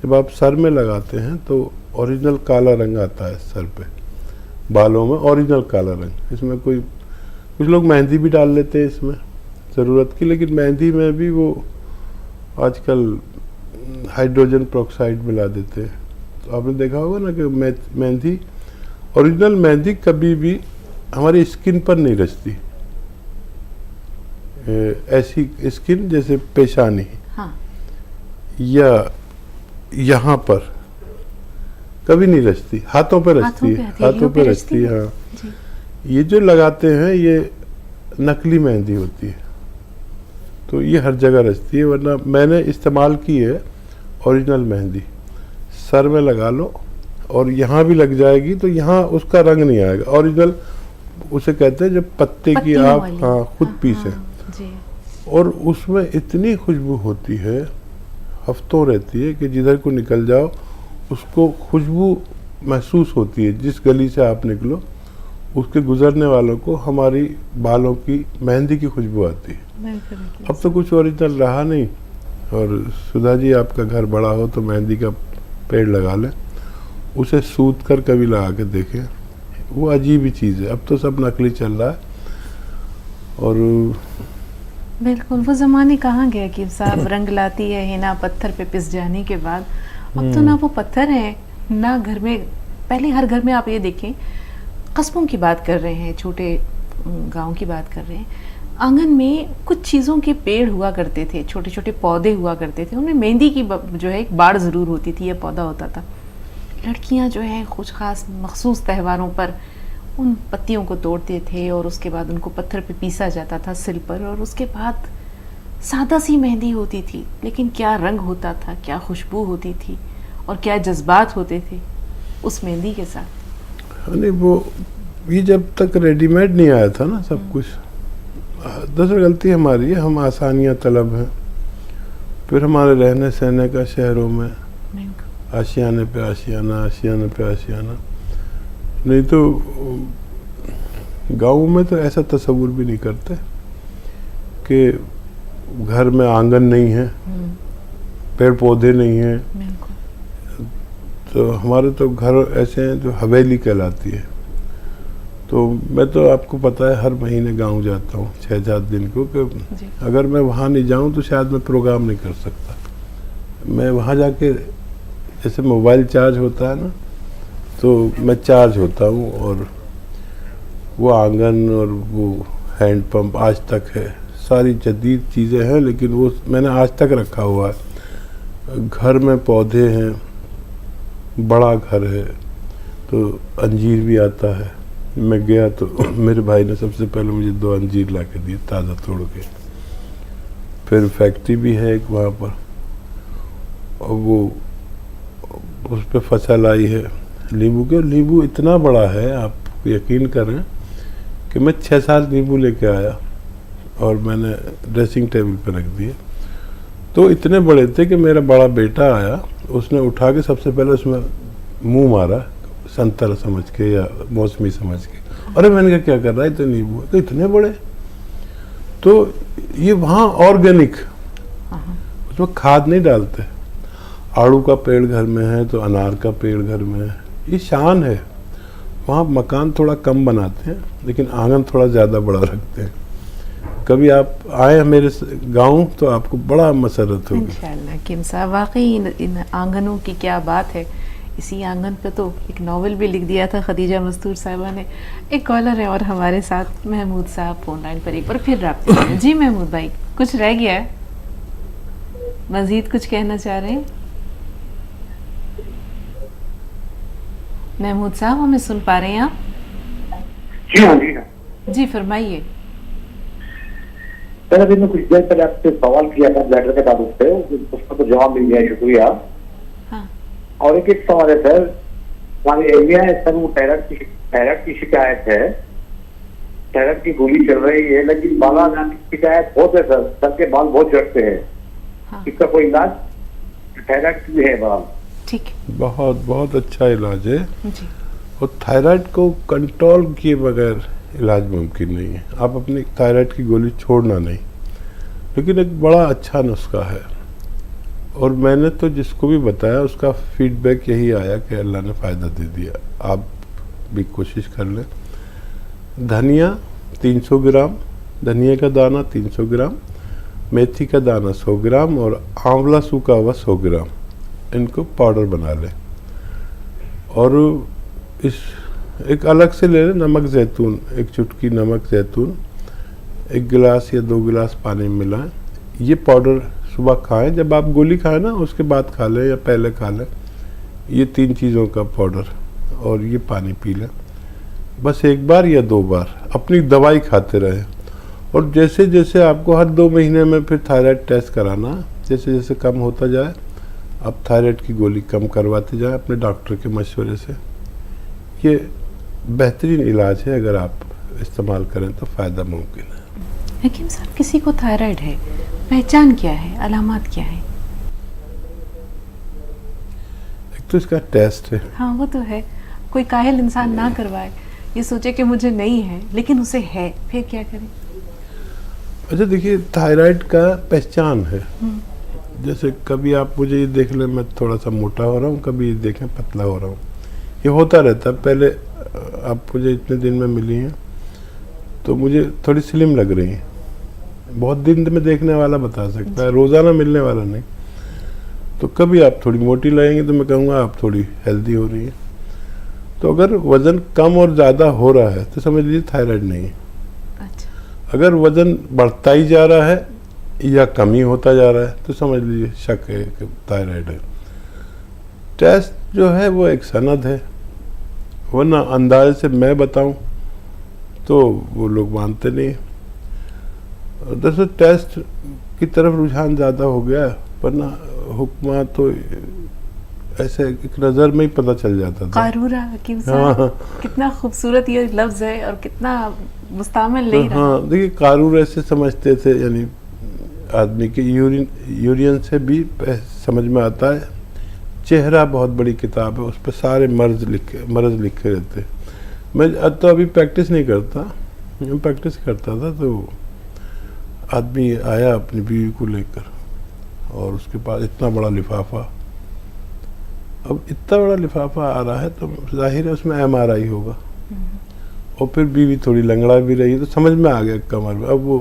जब आप सर में लगाते हैं तो ओरिजिनल काला रंग आता है सर पे, बालों में ओरिजिनल काला रंग। इसमें कुछ लोग मेहंदी भी डाल लेते हैं इसमें ज़रूरत की, लेकिन मेहंदी में भी वो आजकल हाइड्रोजन पेरोक्साइड मिला देते हैं। तो आपने देखा होगा ना कि मेहंदी, ओरिजिनल मेहंदी कभी भी हमारी स्किन पर नहीं रचती। ऐसी स्किन जैसे पेशानी, हाँ, या यहाँ पर कभी नहीं रचती, हाथों पे रचती है, हाथों पे रचती है। हाँ, ये जो लगाते हैं ये नकली मेहंदी होती है, तो ये हर जगह रचती है। वरना मैंने इस्तेमाल की है ओरिजिनल मेहंदी, सर में लगा लो और यहाँ भी लग जाएगी तो यहाँ उसका रंग नहीं आएगा। ओरिजिनल उसे कहते हैं जब पत्ते की आप हाँ खुद पीसें, और उसमें इतनी खुशबू होती है, हफ्तों रहती है कि जिधर को निकल जाओ उसको खुशबू महसूस होती है। जिस गली से आप निकलो उसके गुजरने वालों को हमारी बालों की मेहंदी की खुशबू आती है। अब तो कुछ ओरिजिनल रहा नहीं। और सुधा जी, आपका घर बड़ा हो तो मेहंदी का पेड़ लगा लें, उसे सूत कर कभी लगा के देखें, वो अजीब ही चीज़ है। अब तो सब नकली चल रहा है। और बिल्कुल, वो ज़माने कहाँ गए कि साहब रंग लाती है हिना पत्थर पे पिस जाने के बाद। अब तो ना वो पत्थर है ना घर में। पहले हर घर में आप ये देखें, कस्बों की बात कर रहे हैं, छोटे गांव की बात कर रहे हैं, आंगन में कुछ चीज़ों के पेड़ हुआ करते थे, छोटे छोटे पौधे हुआ करते थे, उनमें मेहंदी की जो है एक बाड़ ज़रूर होती थी, ये पौधा होता था। लड़कियां जो है कुछ ख़ास मखसूस त्योहारों पर उन पत्तियों को तोड़ते थे और उसके बाद उनको पत्थर पे पीसा जाता था सिल पर, और उसके बाद सादा सी मेहंदी होती थी, लेकिन क्या रंग होता था, क्या खुशबू होती थी और क्या जज्बात होते थे उस मेहंदी के साथ। नहीं, वो ये जब तक रेडीमेड नहीं आया था ना सब कुछ, दरअसल गलती हमारी है, हम आसानियाँ तलब हैं। फिर हमारे रहने सहने का शहरों में आशियाने पे आशियाना, आशियाने पे आशियाना। नहीं तो गाँव में तो ऐसा तस्वुर भी नहीं करते कि घर में आंगन नहीं है, पेड़ पौधे नहीं हैं। तो हमारे तो घर ऐसे हैं जो हवेली कहलाती है। तो मैं तो आपको पता है हर महीने गांव जाता हूँ 6-7 दिन को, कि अगर मैं वहाँ नहीं जाऊँ तो शायद मैं प्रोग्राम नहीं कर सकता। मैं वहाँ जाके, जैसे मोबाइल चार्ज होता है ना, तो मैं चार्ज होता हूँ। और वो आंगन और वो हैंड पंप आज तक है, सारी जदीद चीज़ें हैं, लेकिन वो मैंने आज तक रखा हुआ है। घर में पौधे हैं, बड़ा घर है, तो अंजीर भी आता है। मैं गया तो मेरे भाई ने सबसे पहले मुझे 2 अंजीर ला के दिए ताज़ा तोड़ के। फिर फैक्ट्री भी है एक वहाँ पर, और वो उस पर फसल आई है नींबू के। नींबू इतना बड़ा है, आप यकीन करें कि मैं 6-7 नींबू लेके आया और मैंने ड्रेसिंग टेबल पर रख दिए। तो इतने बड़े थे कि मेरा बड़ा बेटा आया, उसने उठा के सबसे पहले उसमें मुंह मारा, संतरा समझ के या मौसमी समझ के। अरे मैंने कहा क्या कर रहा है, तो नींबू है। तो इतने बड़े, तो ये वहाँ ऑर्गेनिक, उसमें खाद नहीं डालते। आड़ू का पेड़ घर में है तो अनार का पेड़ घर में है, ये शान है। वहाँ मकान थोड़ा कम बनाते हैं, लेकिन आंगन थोड़ा ज़्यादा बड़ा रखते हैं। कभी आप आए मेरे गांव तो आपको बड़ा मसरत होगी इंशाअल्लाह। हकीम साहब, वाकई इन आंगनों की क्या बात है। इसी आंगन पे तो एक नावल भी लिख दिया था खदीजा मस्तूर साहिबा ने। एक कॉलर है और हमारे साथ महमूद साहब फोन लाइन पर एक बार फिर राब्ते में। जी महमूद भाई, कुछ रह गया है, मजीद कुछ कहना चाह रहे हैं? महमूद साहब, हमें सुन पा रहे हैं आप? जी हाँ, जी हाँ। जी फरमाइए। सर, अभी मैं कुछ देर पहले आपसे सवाल किया था लेटर के ताल्लुक से, उसका तो जवाब मिल गया, शुक्रिया। हाँ। और एक सवाल है सर, हमारे एरिया है सर, वो थायराइड की शिकायत है, थायराइड की गोली चल रही है, लेकिन बाला जाने की शिकायत बहुत है सर, सर के बाल बहुत झड़ते हैं। हाँ। इसका कोई इलाज? थायराइड की भी है बाल। ठीक, बहुत बहुत अच्छा इलाज है। जी। और थायराइड को कंट्रोल किए बगैर इलाज मुमकिन नहीं है। आप अपनी थायराइड की गोली छोड़ना नहीं, लेकिन एक बड़ा अच्छा नुस्खा है। और मैंने तो जिसको भी बताया उसका फीडबैक यही आया कि अल्लाह ने फ़ायदा दे दिया। आप भी कोशिश कर लें। धनिया 300 ग्राम, धनिया का दाना 300 ग्राम, मेथी का दाना 100 ग्राम और आंवला सूखा हुआ 100 ग्राम, इनको पाउडर बना लें। और इस एक अलग से ले लें नमक ज़ैतून, एक चुटकी नमक ज़ैतून 1 गिलास या 2 गिलास पानी में मिलाएं। ये पाउडर सुबह खाएं, जब आप गोली खाएं ना उसके बाद खा लें या पहले खा लें। ये 3 चीज़ों का पाउडर और ये पानी पी लें, बस 1 बार या 2 बार। अपनी दवाई खाते रहें। और जैसे जैसे आपको हर 2 महीने में फिर थायराइड टेस्ट कराना, जैसे जैसे कम होता जाए आप थायराइड की गोली कम करवाते जाएं अपने डॉक्टर के मशवरे से। ये बेहतरीन इलाज है, अगर आप इस्तेमाल करें तो फ़ायदा मुमकिन है। हकीम साहब, किसी को थायराइड है, पहचान क्या है, अलामत क्या है? एक तो इसका टेस्ट है। हाँ वो तो है, कोई काहिल इंसान ना करवाए ये सोचे कि मुझे नहीं है लेकिन उसे है, फिर क्या करें? अच्छा देखिए, थायराइड का पहचान है। जैसे कभी आप मुझे ये देख लें मैं थोड़ा सा मोटा हो रहा हूँ, कभी ये देखें पतला हो रहा हूँ, ये होता रहता है। पहले आप मुझे इतने दिन में मिली हैं तो मुझे थोड़ी स्लिम लग रही हैं, बहुत दिन में देखने वाला बता सकता है, रोज़ाना मिलने वाला नहीं। तो कभी आप थोड़ी मोटी लगेंगे तो मैं कहूँगा आप थोड़ी हेल्दी हो रही हैं। तो अगर वज़न कम और ज़्यादा हो रहा है तो समझ लीजिए थायराइड नहीं है। अच्छा। अगर वज़न बढ़ता ही जा रहा है या कम ही होता जा रहा है तो समझ लीजिए शक है कि थायराइड है। टेस्ट जो है वो एक सनद है, वरना अंदाजे से मैं बताऊं तो वो लोग मानते नहीं। दरअसल टेस्ट की तरफ रुझान ज़्यादा हो गया, वरना हुक्मा तो ऐसे एक नज़र में ही पता चल जाता था। कारूरा हकीम साहब, कितना खूबसूरत ये लफ्ज़ है और कितना मुस्तामिल ले रहा है। हाँ देखिए, कारूर ऐसे समझते थे, यानी आदमी के यूरियन से भी समझ में आता है। चेहरा बहुत बड़ी किताब है, उस पर सारे मर्ज लिखे रहते। मैं तो अभी प्रैक्टिस नहीं करता, मैं प्रैक्टिस करता था तो आदमी आया अपनी बीवी को लेकर और उसके पास इतना बड़ा लिफाफा। अब इतना बड़ा लिफाफा आ रहा है तो जाहिर है उसमें MRI होगा, और फिर बीवी थोड़ी लंगड़ा भी रही तो समझ में आ गया कमर में। अब वो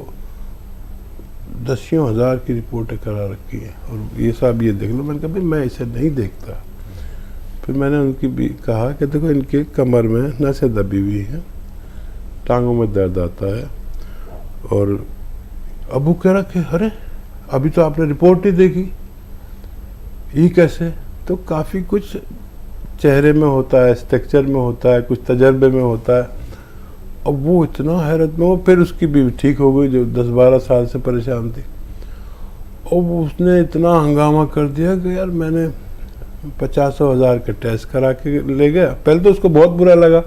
10,000 की रिपोर्टें करा रखी है और ये सब ये देख लो। मैंने कहा भाई मैं इसे नहीं देखता। फिर मैंने उनकी भी कहा कि देखो इनके कमर में नसें दबी हुई हैं, टांगों में दर्द आता है। और अबू कह रहा कि अरे अभी तो आपने रिपोर्ट नहीं देखी, ये कैसे? तो काफ़ी कुछ चेहरे में होता है, स्ट्रक्चर में होता है, कुछ तजर्बे में होता है। अब वो इतना हैरत में, वो फिर उसकी भी ठीक हो गई जो 10-12 साल से परेशान थी। और उसने इतना हंगामा कर दिया कि यार मैंने 50,000 का टेस्ट करा के ले गया। पहले तो उसको बहुत बुरा लगा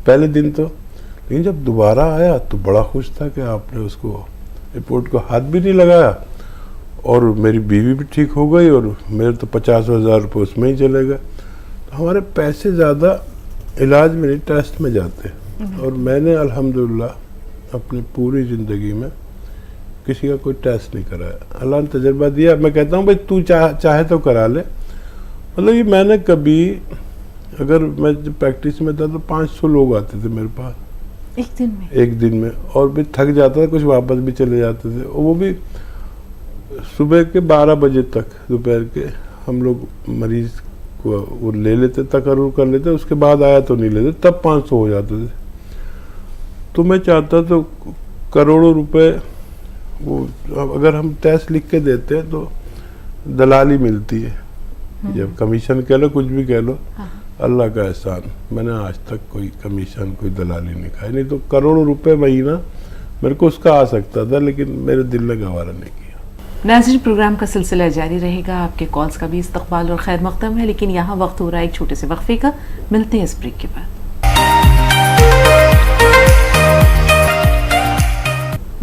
पहले दिन तो, लेकिन जब दोबारा आया तो बड़ा खुश था कि आपने उसको रिपोर्ट को हाथ भी नहीं लगाया और मेरी बीवी भी ठीक हो गई और मेरे तो 50,000 रुपये उसमें ही चले गए। तो हमारे पैसे ज़्यादा इलाज में नहीं, टेस्ट में जाते हैं। और मैंने अल्हम्दुलिल्लाह अपनी पूरी ज़िंदगी में किसी का कोई टेस्ट नहीं कराया। अल्लाह ने तजर्बा दिया। मैं कहता हूँ भाई तू चाहे तो करा ले। मतलब ये मैंने कभी, अगर मैं जब प्रैक्टिस में था तो 500 लोग आते थे मेरे पास एक दिन में, और भी थक जाता था, कुछ वापस भी चले जाते थे। और वो भी सुबह के 12 बजे तक, दोपहर के हम लोग मरीज़ को वो ले लेते, तकर्रुर कर लेते, उसके बाद आया तो नहीं लेते, तब 500 हो जाते थे। तो मैं चाहता तो करोड़ों रुपए वो, अगर हम टेस्ट लिख के देते हैं तो दलाली मिलती है, जब कमीशन कह लो, कुछ भी कह लो। अल्लाह का एहसान, मैंने आज तक कोई कमीशन, कोई दलाली नहीं खाई। नहीं तो करोड़ों रुपए महीना मेरे को उसका आ सकता था, लेकिन मेरे दिल ने गवारा नहीं किया। नाज़रीन, प्रोग्राम का सिलसिला जारी रहेगा, आपके कॉल्स का भी इस्तकबाल और खैर मक़दम है, लेकिन यहाँ वक्त हो रहा है एक छोटे से वक्फे का। मिलते हैं इस ब्रेक के बाद।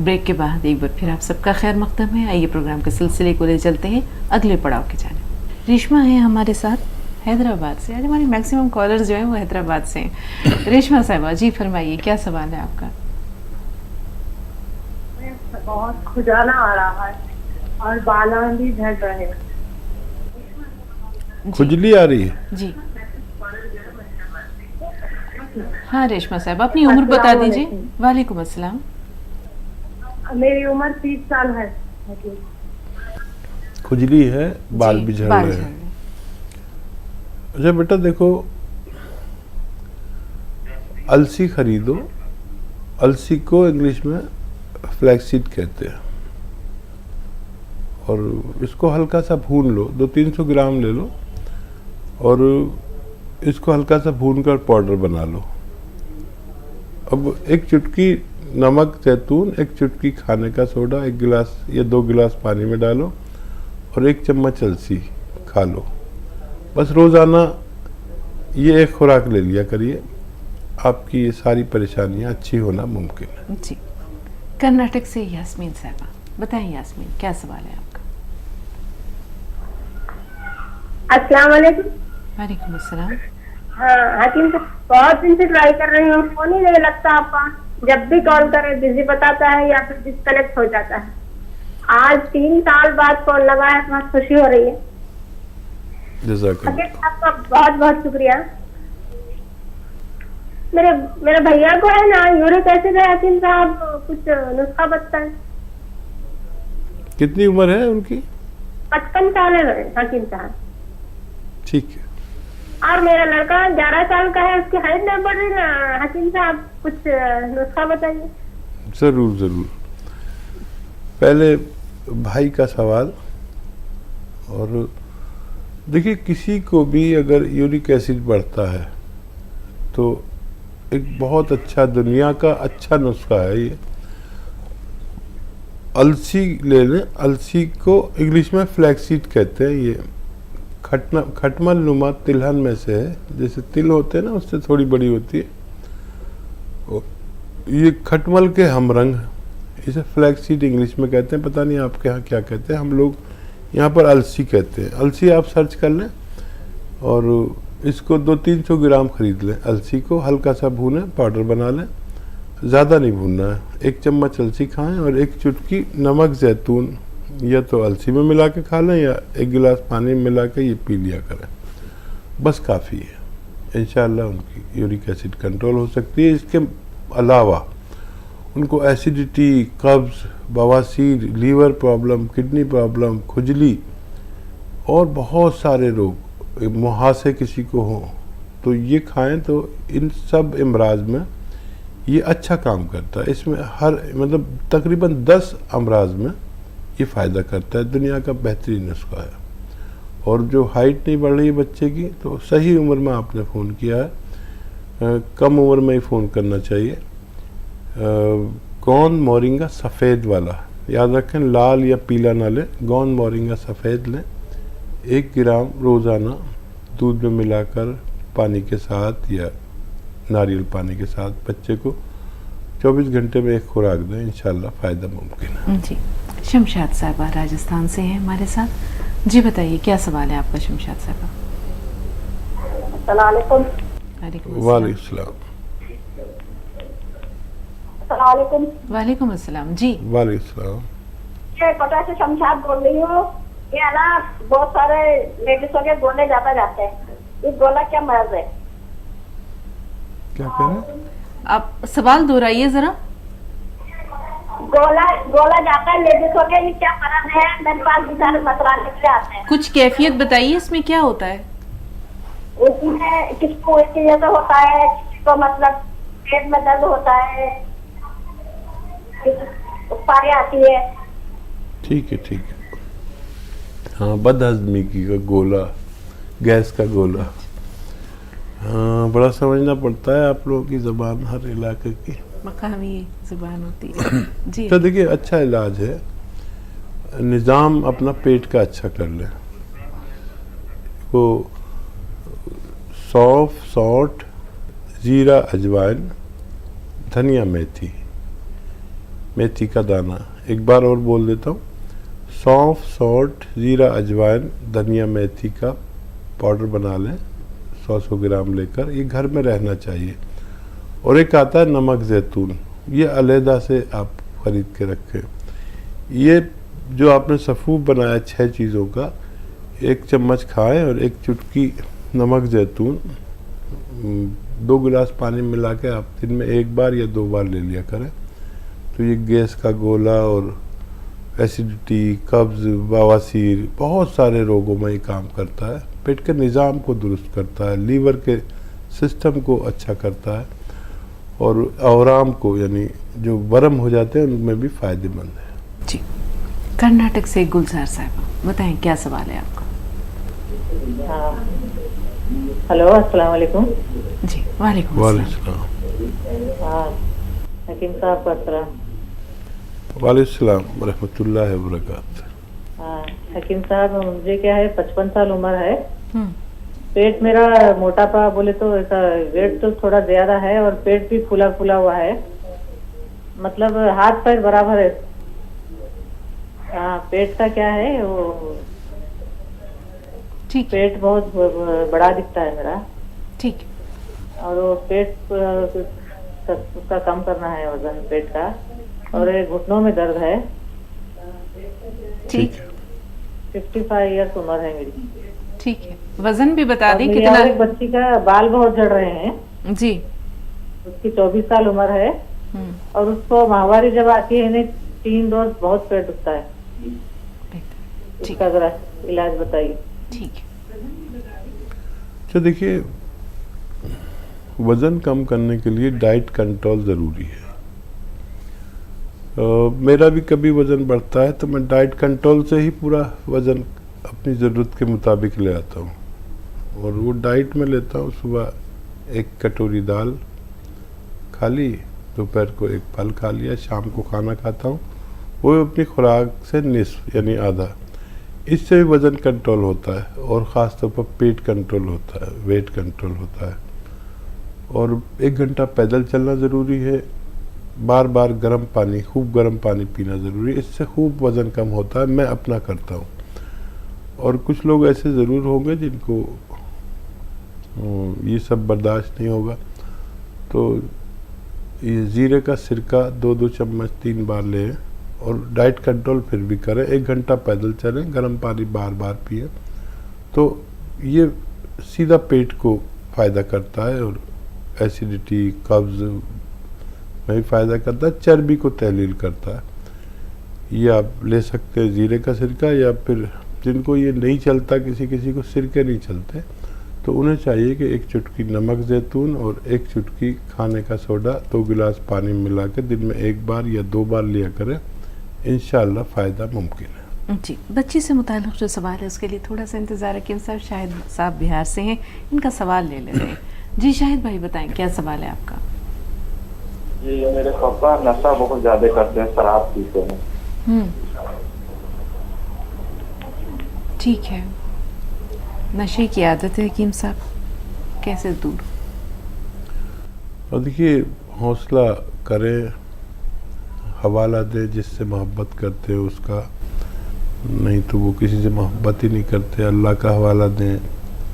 ब्रेक के बाद एक बार फिर आप सबका खैर मक़दम है। आइए प्रोग्राम के सिलसिले को ले चलते हैं अगले पड़ाव की जानिब। रेशमा है हमारे साथ हैदराबाद से। आज हमारे मैक्सिमम कॉलर्स जो हैं वो हैदराबाद से हैं। रेशमा साहिबा जी फरमाइए, क्या सवाल है आपका? बहुत खुजाना आ रहा है और बाला भी झड़ रहे हैं। खुजली आ रही है जी। हाँ रेशमा साहब, अपनी उम्र बता दीजिए। वालेकुम अस्सलाम। मेरी उम्र 30 साल है। खुजली है, बाल भी झड़ रहे हैं। अच्छा बेटा देखो, अलसी खरीदो। अलसी को इंग्लिश में फ्लैक्सीड कहते हैं, और इसको हल्का सा भून लो, 200-300 ग्राम ले लो और इसको हल्का सा भून कर पाउडर बना लो। अब एक चुटकी नमक जैतून, एक चुटकी खाने का सोडा, 1 गिलास या 2 गिलास पानी में डालो और 1 चम्मच अलसी खा लो। बस रोज़ाना ये एक खुराक ले लिया करिए, आपकी ये सारी परेशानियां अच्छी होना मुमकिन है। जी। कर्नाटक से यास्मीन साहबा, बताएं यास्मीन, क्या सवाल है आपका? अस्सलाम वालेकुम। वालेकुम अस्सलाम। हाँ हकीम साहब, बहुत दिन से ट्राई कर रही हूँ, फोन ही नहीं लगता आपका। जब भी कॉल करे बिजी बताता है या फिर डिस्कनेक्ट हो जाता है। आज 3 साल बाद फोन लगा है, बहुत खुशी हो रही है। हकीम साहब का बहुत बहुत शुक्रिया। मेरे भैया को है ना यूरिक एसिड है हकीम साहब, कुछ नुस्खा बताएं। कितनी उम्र है उनकी? 55 साल है हकीम साहब। ठीक है। और मेरा लड़का 11 साल का है, उसकी हाइट नहीं बढ़ रही ना हकीम साहब, कुछ नुस्खा बताइए। जरूर जरूर। पहले भाई का सवाल। और देखिए, किसी को भी अगर यूरिक एसिड बढ़ता है तो एक बहुत अच्छा, दुनिया का अच्छा नुस्खा है ये। अलसी ले लें। अलसी को इंग्लिश में फ्लैक्सीड कहते हैं। ये खटमल नुमा तिलहन में से है, जैसे तिल होते हैं ना उससे थोड़ी बड़ी होती है। ये खटमल के हमरंग, इसे फ्लैक्सीड इंग्लिश में कहते हैं, पता नहीं आपके यहाँ क्या कहते हैं, हम लोग यहाँ पर अलसी कहते हैं। अलसी आप सर्च कर लें और इसको 200-300 ग्राम खरीद लें। अलसी को हल्का सा भूनें, पाउडर बना लें, ज़्यादा नहीं भूनना है। 1 चम्मच अलसी खाएं और 1 चुटकी नमक जैतून या तो अलसी में मिला के खा लें या 1 गिलास पानी में मिला के ये पी लिया करें, बस काफ़ी है। इंशाअल्लाह उनकी यूरिक एसिड कंट्रोल हो सकती है। इसके अलावा उनको एसिडिटी, कब्ज़, बवासीर, लीवर प्रॉब्लम, किडनी प्रॉब्लम, खुजली और बहुत सारे रोग, मुहासे किसी को हो तो ये खाएं तो इन सब अमराज में ये अच्छा काम करता है। इसमें मतलब तकरीबन 10 अमराज में ये फ़ायदा करता है। दुनिया का बेहतरीन नुस्खा है। और जो हाइट नहीं बढ़ रही है बच्चे की, तो सही उम्र में आपने फ़ोन किया है, कम उम्र में ही फ़ोन करना चाहिए। गोंद मोरिंगा सफ़ेद वाला, याद रखें, लाल या पीला ना लें, गोंद मोरिंगा सफ़ेद लें। 1 ग्राम रोज़ाना दूध में मिलाकर पानी के साथ या नारियल पानी के साथ बच्चे को 24 घंटे में एक खुराक दें, इंशाल्लाह फ़ायदा मुमकिन है। जी, शमशाद साहबा राजस्थान से हैं हमारे साथ। जी बताइए, क्या सवाल है आपका शमशाद साहबा? अस्सलामुअलैकुम। वालेकुम वालेकुम अस्सलाम। जी वालेकुम। ये कोटा से शमशाद बोल रही हूँ। ये ना बहुत सारे लेडीजों के गोले ज्यादा जाते हैं, ये गोला क्या मर्ज है? क्या कह रहे हैं आप? सवाल दोहराइए जरा। गोला जाता है लेडीजों के, ये क्या मर्ज है? मेरे पास भी सारे मतराने के आते हैं। कुछ कैफियत बताइए, इसमें क्या होता है? उसमें किसको इसकी जैसा होता है, किसी को मतलब पेट में दर्द होता है, पारी आती है। ठीक है, ठीक है। हाँ, बदहजमी की का गोला, गैस का गोला। हाँ, बड़ा समझना पड़ता है आप लोगों की ज़बान, हर इलाके की मकामी ज़ुबान होती है। जी तो देखिए, अच्छा इलाज है, निज़ाम अपना पेट का अच्छा कर ले। वो सौंफ, सौंठ, ज़ीरा, अजवाइन, धनिया, मेथी का दाना, एक बार और बोल देता हूँ, सौंफ, सौंठ, ज़ीरा, अजवाइन, धनिया, मेथी का पाउडर बना लें 100 ग्राम लेकर, ये घर में रहना चाहिए। और एक आता है नमक जैतून, ये अलहदा से आप ख़रीद के रखें। ये जो आपने सफ़ूफ बनाया 6 चीज़ों का, 1 चम्मच खाएं और 1 चुटकी नमक जैतून 2 गिलास पानी में मिला के आप दिन में 1 बार या 2 बार ले लिया करें। तो ये गैस का गोला और एसिडिटी, कब्ज़, बवासीर, बहुत सारे रोगों में ये काम करता है। पेट के निज़ाम को दुरुस्त करता है, लीवर के सिस्टम को अच्छा करता है और औराम को, यानी जो बरम हो जाते हैं उनमें भी फ़ायदेमंद है। जी, कर्नाटक से गुलजार साहब, बताएं क्या सवाल है आपका? हेलो, अस्सलाम वालेकुम। जी वालेकुम अस्सलाम। हकीम साहब का सलाम। वालेकुम रहमतुल्लाहि व बरकातहू। हकीम साहब, मुझे क्या है, 55 साल उम्र है। पेट मेरा मोटापा बोले तो ऐसा, वेट तो थोड़ा ज्यादा है और पेट भी फूला फूला हुआ है, मतलब हाथ पैर बराबर है। पेट का क्या है वो, ठीक, पेट बहुत बड़ा दिखता है मेरा। ठीक है, और वो पेट उसका कम करना है, वजन पेट का, और ये घुटनों में दर्द है। ठीक 55 ईयर्स उम्र है मेरी। ठीक है, वजन भी बता दें मेरी कितना? और एक बच्ची का बाल बहुत झड़ रहे हैं जी। उसकी 24 साल उम्र है, और उसको माहवारी जब आती है ना 3 रोज बहुत पेट दुखता है। इसका जरा इलाज बताइए। ठीक है। अच्छा देखिए, वज़न कम करने के लिए डाइट कंट्रोल ज़रूरी है। मेरा भी कभी वज़न बढ़ता है तो मैं डाइट कंट्रोल से ही पूरा वज़न अपनी ज़रूरत के मुताबिक ले आता हूँ, और वो डाइट में लेता हूँ। सुबह 1 कटोरी दाल खा ली, दोपहर को 1 फल खा लिया, शाम को खाना खाता हूँ, वो अपनी खुराक से निस्फ यानी आधा। इससे भी वज़न कंट्रोल होता है, और ख़ास तौर पर पेट कंट्रोल होता है, वेट कंट्रोल होता है। और 1 घंटा पैदल चलना ज़रूरी है। बार बार गर्म पानी, खूब गर्म पानी पीना ज़रूरी है, इससे खूब वज़न कम होता है। मैं अपना करता हूँ। और कुछ लोग ऐसे ज़रूर होंगे जिनको ये सब बर्दाश्त नहीं होगा, तो ये ज़ीरे का सिरका 2-2 चम्मच 3 बार लें, और डाइट कंट्रोल फिर भी करें। 1 घंटा पैदल चलें, गर्म पानी बार बार पिए, तो ये सीधा पेट को फ़ायदा करता है, और एसिडिटी, कब्ज़ में भी फ़ायदा करता है, चर्बी को तहलील करता है। ये आप ले सकते हैं ज़ीरे का सिरका, या फिर जिनको ये नहीं चलता, किसी किसी को सिरके नहीं चलते, तो उन्हें चाहिए कि 1 चुटकी नमक ज़ैतून और 1 चुटकी खाने का सोडा 2 गिलास पानी में मिला के दिन में 1 बार या 2 बार लिया करें। इंशाअल्लाह फ़ायदा मुमकिन है। जी, बच्ची से मुताल्लिक़ जो सवाल है उसके लिए थोड़ा सा इंतज़ार रखिए साहब। शाहिद साहब बिहार से हैं, इनका सवाल ले लेते हैं। जी शाहिद भाई बताएं, क्या सवाल है आपका? जी, मेरे पापा नशा बहुत ज़्यादा करते हैं, शराब पीते हैं। ठीक है, नशे की आदत है हकीम साहब, कैसे दूर? और देखिए, हौसला करें, हवाला दे जिससे मोहब्बत करते हो उसका, नहीं तो वो किसी से मोहब्बत ही नहीं करते। अल्लाह का हवाला दें,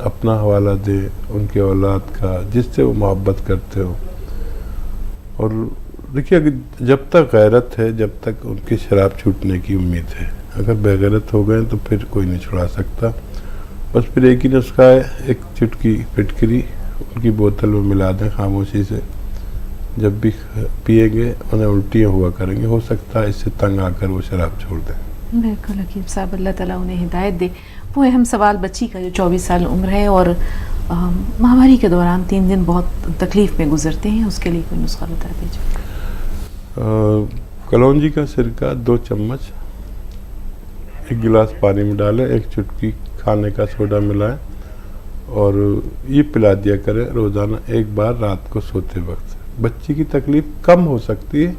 अपना हवाला दें, उनके औलाद का, जिससे वो मोहब्बत करते हो। और देखिए, जब तक गैरत है, जब तक उनकी शराब छूटने की उम्मीद है। अगर बेगैरत हो गए तो फिर कोई नहीं छुड़ा सकता। बस फिर एक ही नुस्खा है, 1 चुटकी फिटकरी उनकी बोतल में मिला दें खामोशी से। जब भी पिएंगे उन्हें उल्टियाँ हुआ करेंगे, हो सकता है इससे तंग आकर वो शराब छोड़ दें। बिल्कुल हकीम साहब, अल्लाह ताला उन्हें हिदायत दे। वो अहम सवाल बच्ची का जो 24 साल उम्र है, और महामारी के दौरान 3 दिन बहुत तकलीफ़ में गुजरते हैं, उसके लिए कोई नुस्खा बता दीजिए। कलौंजी का सिरका 2 चम्मच 1 गिलास पानी में डालें, 1 चुटकी खाने का सोडा मिलाएं, और ये पिला दिया करें रोज़ाना 1 बार रात को सोते वक्त। बच्ची की तकलीफ़ कम हो सकती है,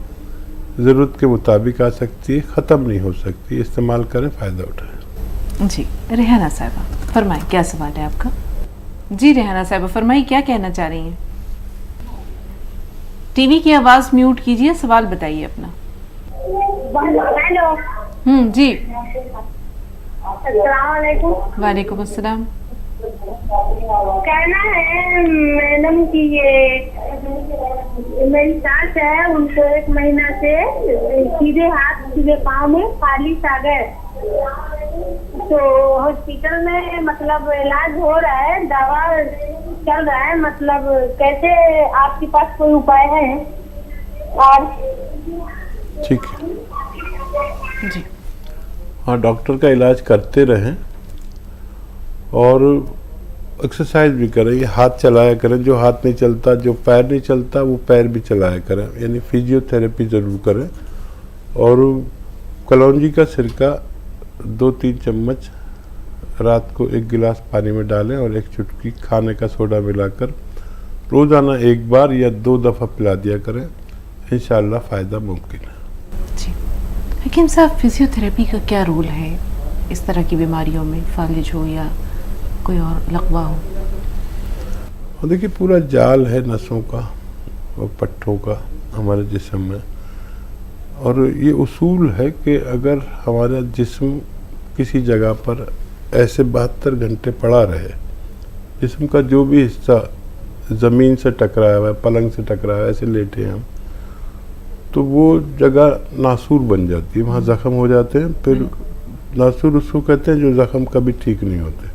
ज़रूरत के मुताबिक आ सकती है, ख़त्म नहीं हो सकती। इस्तेमाल करें, फ़ायदा उठाएं। जी रेहाना साहिबा फरमाएं, क्या सवाल है आपका? जी रेहाना साहिबा फरमाइए, क्या कहना चाह रही हैं? टीवी की आवाज़ म्यूट कीजिए, सवाल बताइए अपना। हेलो। जी। अस्सलाम वालेकुम। वालेकुम अस्सलाम। कहना है मैडम कि ये मेरी सास है, उनको 1 महीना से सीधे हाथ सीधे पाँव में फालिश आ गए, तो हॉस्पिटल में मतलब इलाज हो रहा है, दवा चल रहा है, मतलब कैसे आपके पास कोई उपाय है? और ठीक है जी, हाँ, डॉक्टर का इलाज करते रहें और एक्सरसाइज भी करें। ये हाथ चलाया करें, जो हाथ नहीं चलता, जो पैर नहीं चलता, वो पैर भी चलाया करें, यानी फिजियोथेरेपी ज़रूर करें। और कलौंजी का सिरका 2-3 चम्मच रात को 1 गिलास पानी में डालें, और 1 चुटकी खाने का सोडा मिलाकर रोज़ाना 1 बार या 2 दफ़ा पिला दिया करें। इंशाअल्लाह फ़ायदा मुमकिन है। जी हकीम साहब, फिजियोथेरेपी का क्या रोल है इस तरह की बीमारियों में, फालिज हो या कोई और लकवा हो? और देखिए, पूरा जाल है नसों का और पट्टों का हमारे जिस्म में, और ये उसूल है कि अगर हमारा जिस्म किसी जगह पर ऐसे 72 घंटे पड़ा रहे, जिस्म का जो भी हिस्सा ज़मीन से टकराया हुआ है, पलंग से टकराया हुआ है, ऐसे लेटे हैं हम, तो वो जगह नासूर बन जाती है, वहाँ ज़ख्म हो जाते हैं। फिर नासूर उसको कहते हैं जो ज़ख्म कभी ठीक नहीं होते।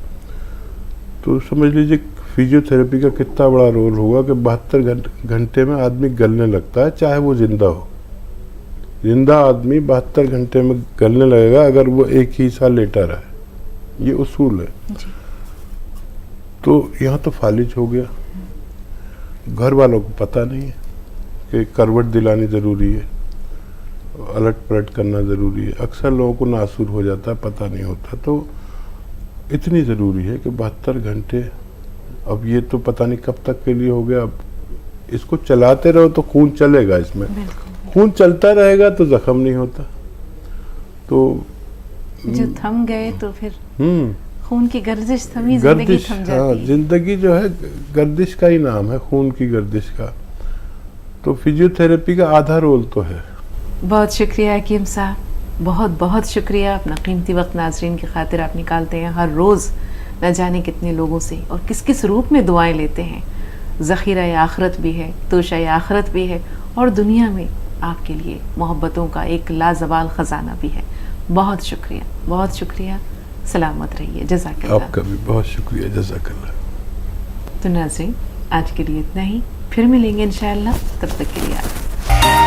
तो समझ लीजिए फिजियोथेरेपी का कितना बड़ा रोल होगा कि 72 घंटे में आदमी गलने लगता है, चाहे वो जिंदा हो। जिंदा आदमी 72 घंटे में गलने लगेगा अगर वो एक ही साल लेटा रहा है, ये उसूल है। तो यहाँ तो फालिज हो गया, घर वालों को पता नहीं है कि करवट दिलानी ज़रूरी है, अलट पलट करना ज़रूरी है। अक्सर लोगों को नासूर हो जाता है, पता नहीं होता। तो इतनी ज़रूरी है कि 72 घंटे, अब ये तो पता नहीं कब तक के लिए हो गया। अब इसको चलाते रहो तो खून चलेगा, इसमें खून चलता रहेगा तो जख्म नहीं होता। तो जो थम गए तो फिर खून की गर्दिश थमी, जिंदगी थम जाती है। जिंदगी जो है गर्दिश का ही नाम है, खून की गर्दिश का। तो फिजियोथेरेपी का आधा रोल तो है। बहुत शुक्रिया हकीम साहब, बहुत बहुत शुक्रिया। अपना कीमती वक्त नाजरीन की खातिर आप निकालते हैं हर रोज़, न जाने कितने लोगों से और किस किस रूप में दुआएं लेते हैं। ज़ख़ीरा आखरत भी है, तोशा आखरत भी है, और दुनिया में आपके लिए मोहब्बतों का एक लाजवाल ख़जाना भी है। बहुत शुक्रिया, बहुत शुक्रिया। सलामत रहिए। जज़ाकल्लाह। आपका भी बहुत शुक्रिया। जज़ाकल्लाह। तो नाज़रीन, आज के लिए इतना ही, फिर मिलेंगे इंशाअल्लाह। तब तक के लिए